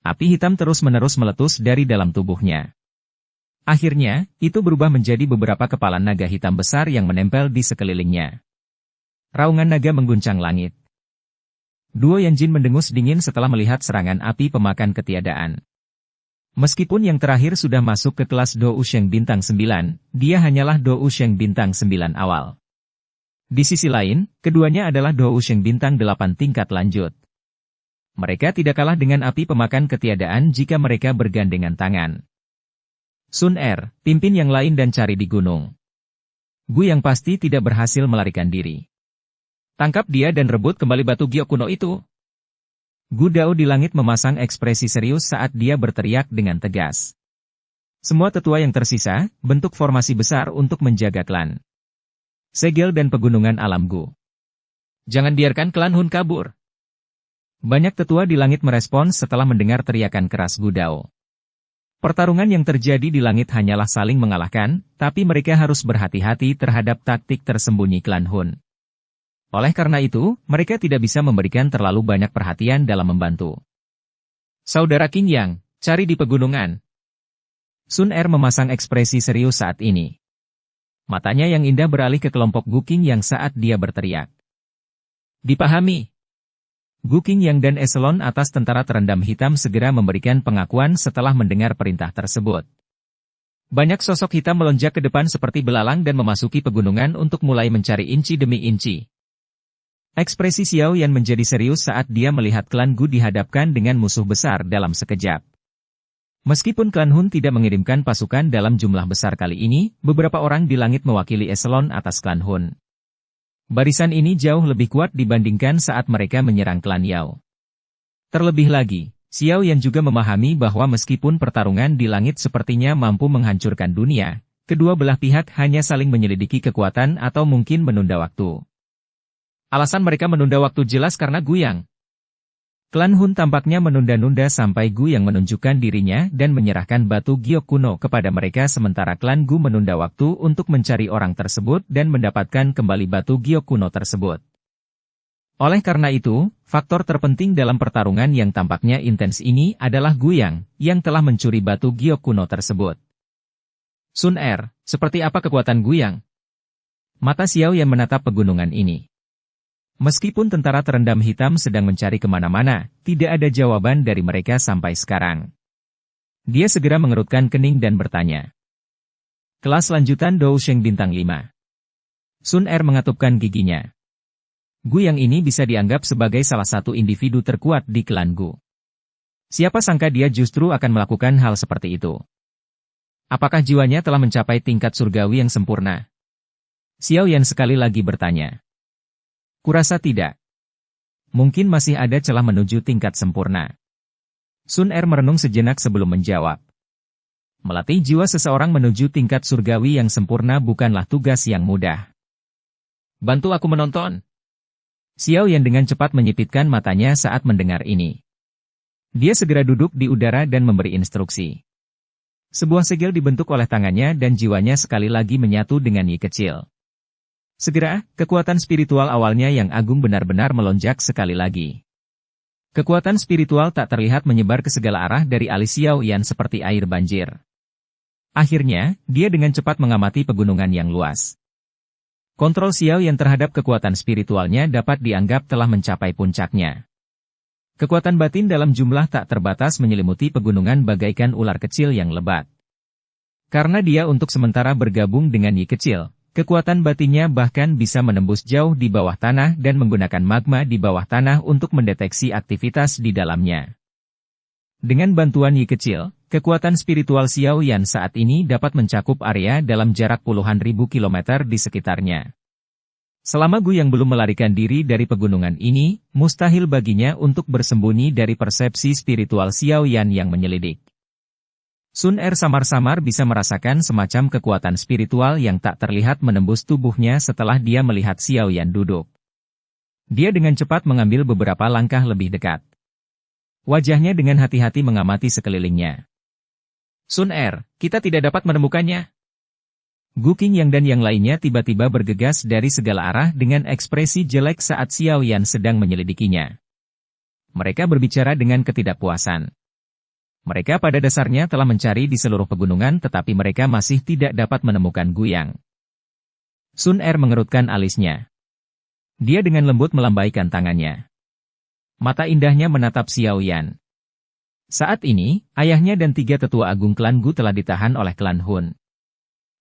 Api hitam terus-menerus meletus dari dalam tubuhnya. Akhirnya, itu berubah menjadi beberapa kepala naga hitam besar yang menempel di sekelilingnya. Raungan naga mengguncang langit. Duo Yanjin mendengus dingin setelah melihat serangan api pemakan ketiadaan. Meskipun yang terakhir sudah masuk ke kelas Dou Sheng bintang 9, dia hanyalah Dou Sheng bintang 9 awal. Di sisi lain, keduanya adalah Dou Sheng bintang 8 tingkat lanjut. Mereka tidak kalah dengan api pemakan ketiadaan jika mereka bergandengan tangan. Sun Er, pimpin yang lain dan cari di gunung. Gu yang pasti tidak berhasil melarikan diri. Tangkap dia dan rebut kembali batu giok kuno itu. Gu Dao di langit memasang ekspresi serius saat dia berteriak dengan tegas. Semua tetua yang tersisa, bentuk formasi besar untuk menjaga klan Segel dan pegunungan alam Gu. Jangan biarkan klan Hun kabur. Banyak tetua di langit merespons setelah mendengar teriakan keras Gu Dao. Pertarungan yang terjadi di langit hanyalah saling mengalahkan, tapi mereka harus berhati-hati terhadap taktik tersembunyi klan Hun. Oleh karena itu, mereka tidak bisa memberikan terlalu banyak perhatian dalam membantu. Saudara Qing Yang, cari di pegunungan. Sun Er memasang ekspresi serius saat ini. Matanya yang indah beralih ke kelompok Gu Qing Yang saat dia berteriak. Dipahami. Gu Qing Yang dan eselon atas tentara terendam hitam segera memberikan pengakuan setelah mendengar perintah tersebut. Banyak sosok hitam melonjak ke depan seperti belalang dan memasuki pegunungan untuk mulai mencari inci demi inci. Ekspresi Xiao Yan menjadi serius saat dia melihat klan Gu dihadapkan dengan musuh besar dalam sekejap. Meskipun klan Hun tidak mengirimkan pasukan dalam jumlah besar kali ini, beberapa orang di langit mewakili eselon atas klan Hun. Barisan ini jauh lebih kuat dibandingkan saat mereka menyerang klan Yao. Terlebih lagi, Xiao Yan juga memahami bahwa meskipun pertarungan di langit sepertinya mampu menghancurkan dunia, kedua belah pihak hanya saling menyelidiki kekuatan atau mungkin menunda waktu. Alasan mereka menunda waktu jelas karena Gu Yang. Klan Hun tampaknya menunda-nunda sampai Gu yang menunjukkan dirinya dan menyerahkan batu giok kuno kepada mereka sementara klan Gu menunda waktu untuk mencari orang tersebut dan mendapatkan kembali batu giok kuno tersebut. Oleh karena itu, faktor terpenting dalam pertarungan yang tampaknya intens ini adalah Gu yang telah mencuri batu giok kuno tersebut. Sun Er, seperti apa kekuatan Gu Yang? Mata Xiao Yan menatap pegunungan ini. Meskipun tentara terendam hitam sedang mencari kemana-mana, tidak ada jawaban dari mereka sampai sekarang. Dia segera mengerutkan kening dan bertanya. Kelas lanjutan Dou Sheng bintang 5. Sun Er mengatupkan giginya. Gu Yang ini bisa dianggap sebagai salah satu individu terkuat di klan Gu. Siapa sangka dia justru akan melakukan hal seperti itu. Apakah jiwanya telah mencapai tingkat surgawi yang sempurna? Xiao Yan sekali lagi bertanya. Kurasa tidak. Mungkin masih ada celah menuju tingkat sempurna. Sun Er merenung sejenak sebelum menjawab. Melatih jiwa seseorang menuju tingkat surgawi yang sempurna bukanlah tugas yang mudah. Bantu aku menonton. Xiao Yan dengan cepat menyipitkan matanya saat mendengar ini. Dia segera duduk di udara dan memberi instruksi. Sebuah segel dibentuk oleh tangannya dan jiwanya sekali lagi menyatu dengan Yi kecil. Segera, kekuatan spiritual awalnya yang agung benar-benar melonjak sekali lagi. Kekuatan spiritual tak terlihat menyebar ke segala arah dari alis Xiao Yan seperti air banjir. Akhirnya, dia dengan cepat mengamati pegunungan yang luas. Kontrol Xiao Yan terhadap kekuatan spiritualnya dapat dianggap telah mencapai puncaknya. Kekuatan batin dalam jumlah tak terbatas menyelimuti pegunungan bagaikan ular kecil yang lebat. Karena dia untuk sementara bergabung dengan Yi kecil, kekuatan batinnya bahkan bisa menembus jauh di bawah tanah dan menggunakan magma di bawah tanah untuk mendeteksi aktivitas di dalamnya. Dengan bantuan Yi kecil, kekuatan spiritual Xiao Yan saat ini dapat mencakup area dalam jarak puluhan ribu kilometer di sekitarnya. Selama Gu yang belum melarikan diri dari pegunungan ini, mustahil baginya untuk bersembunyi dari persepsi spiritual Xiao Yan yang menyelidik. Sun Er samar-samar bisa merasakan semacam kekuatan spiritual yang tak terlihat menembus tubuhnya setelah dia melihat Xiao Yan duduk. Dia dengan cepat mengambil beberapa langkah lebih dekat. Wajahnya dengan hati-hati mengamati sekelilingnya. Sun Er, kita tidak dapat menemukannya. Gu Qingyang dan yang lainnya tiba-tiba bergegas dari segala arah dengan ekspresi jelek saat Xiao Yan sedang menyelidikinya. Mereka berbicara dengan ketidakpuasan. Mereka pada dasarnya telah mencari di seluruh pegunungan tetapi mereka masih tidak dapat menemukan Gu Yang. Sun Er mengerutkan alisnya. Dia dengan lembut melambaikan tangannya. Mata indahnya menatap Xiao Yan. Saat ini, ayahnya dan 3 tetua agung klan Gu telah ditahan oleh klan Hun.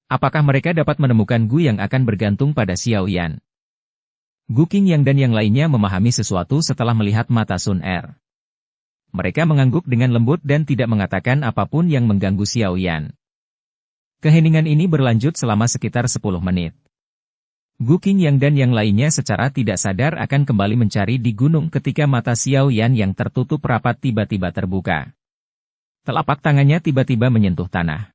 Apakah mereka dapat menemukan Gu yang akan bergantung pada Xiao Yan? Gu Qingyang dan yang lainnya memahami sesuatu setelah melihat mata Sun Er. Mereka mengangguk dengan lembut dan tidak mengatakan apapun yang mengganggu Xiao Yan. Keheningan ini berlanjut selama sekitar 10 menit. Gu Qingyang dan yang lainnya secara tidak sadar akan kembali mencari di gunung ketika mata Xiao Yan yang tertutup rapat tiba-tiba terbuka. Telapak tangannya tiba-tiba menyentuh tanah.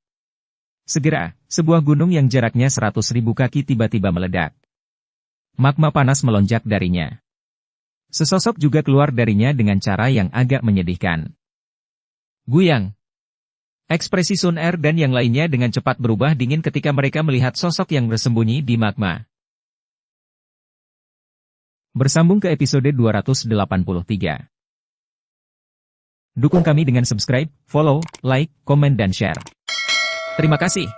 Segera, sebuah gunung yang jaraknya 100.000 kaki tiba-tiba meledak. Magma panas melonjak darinya. Sesosok juga keluar darinya dengan cara yang agak menyedihkan. Gu Yang. Ekspresi Sun Er dan yang lainnya dengan cepat berubah dingin ketika mereka melihat sosok yang bersembunyi di magma. Bersambung ke episode 283. Dukung kami dengan subscribe, follow, like, komen dan share. Terima kasih.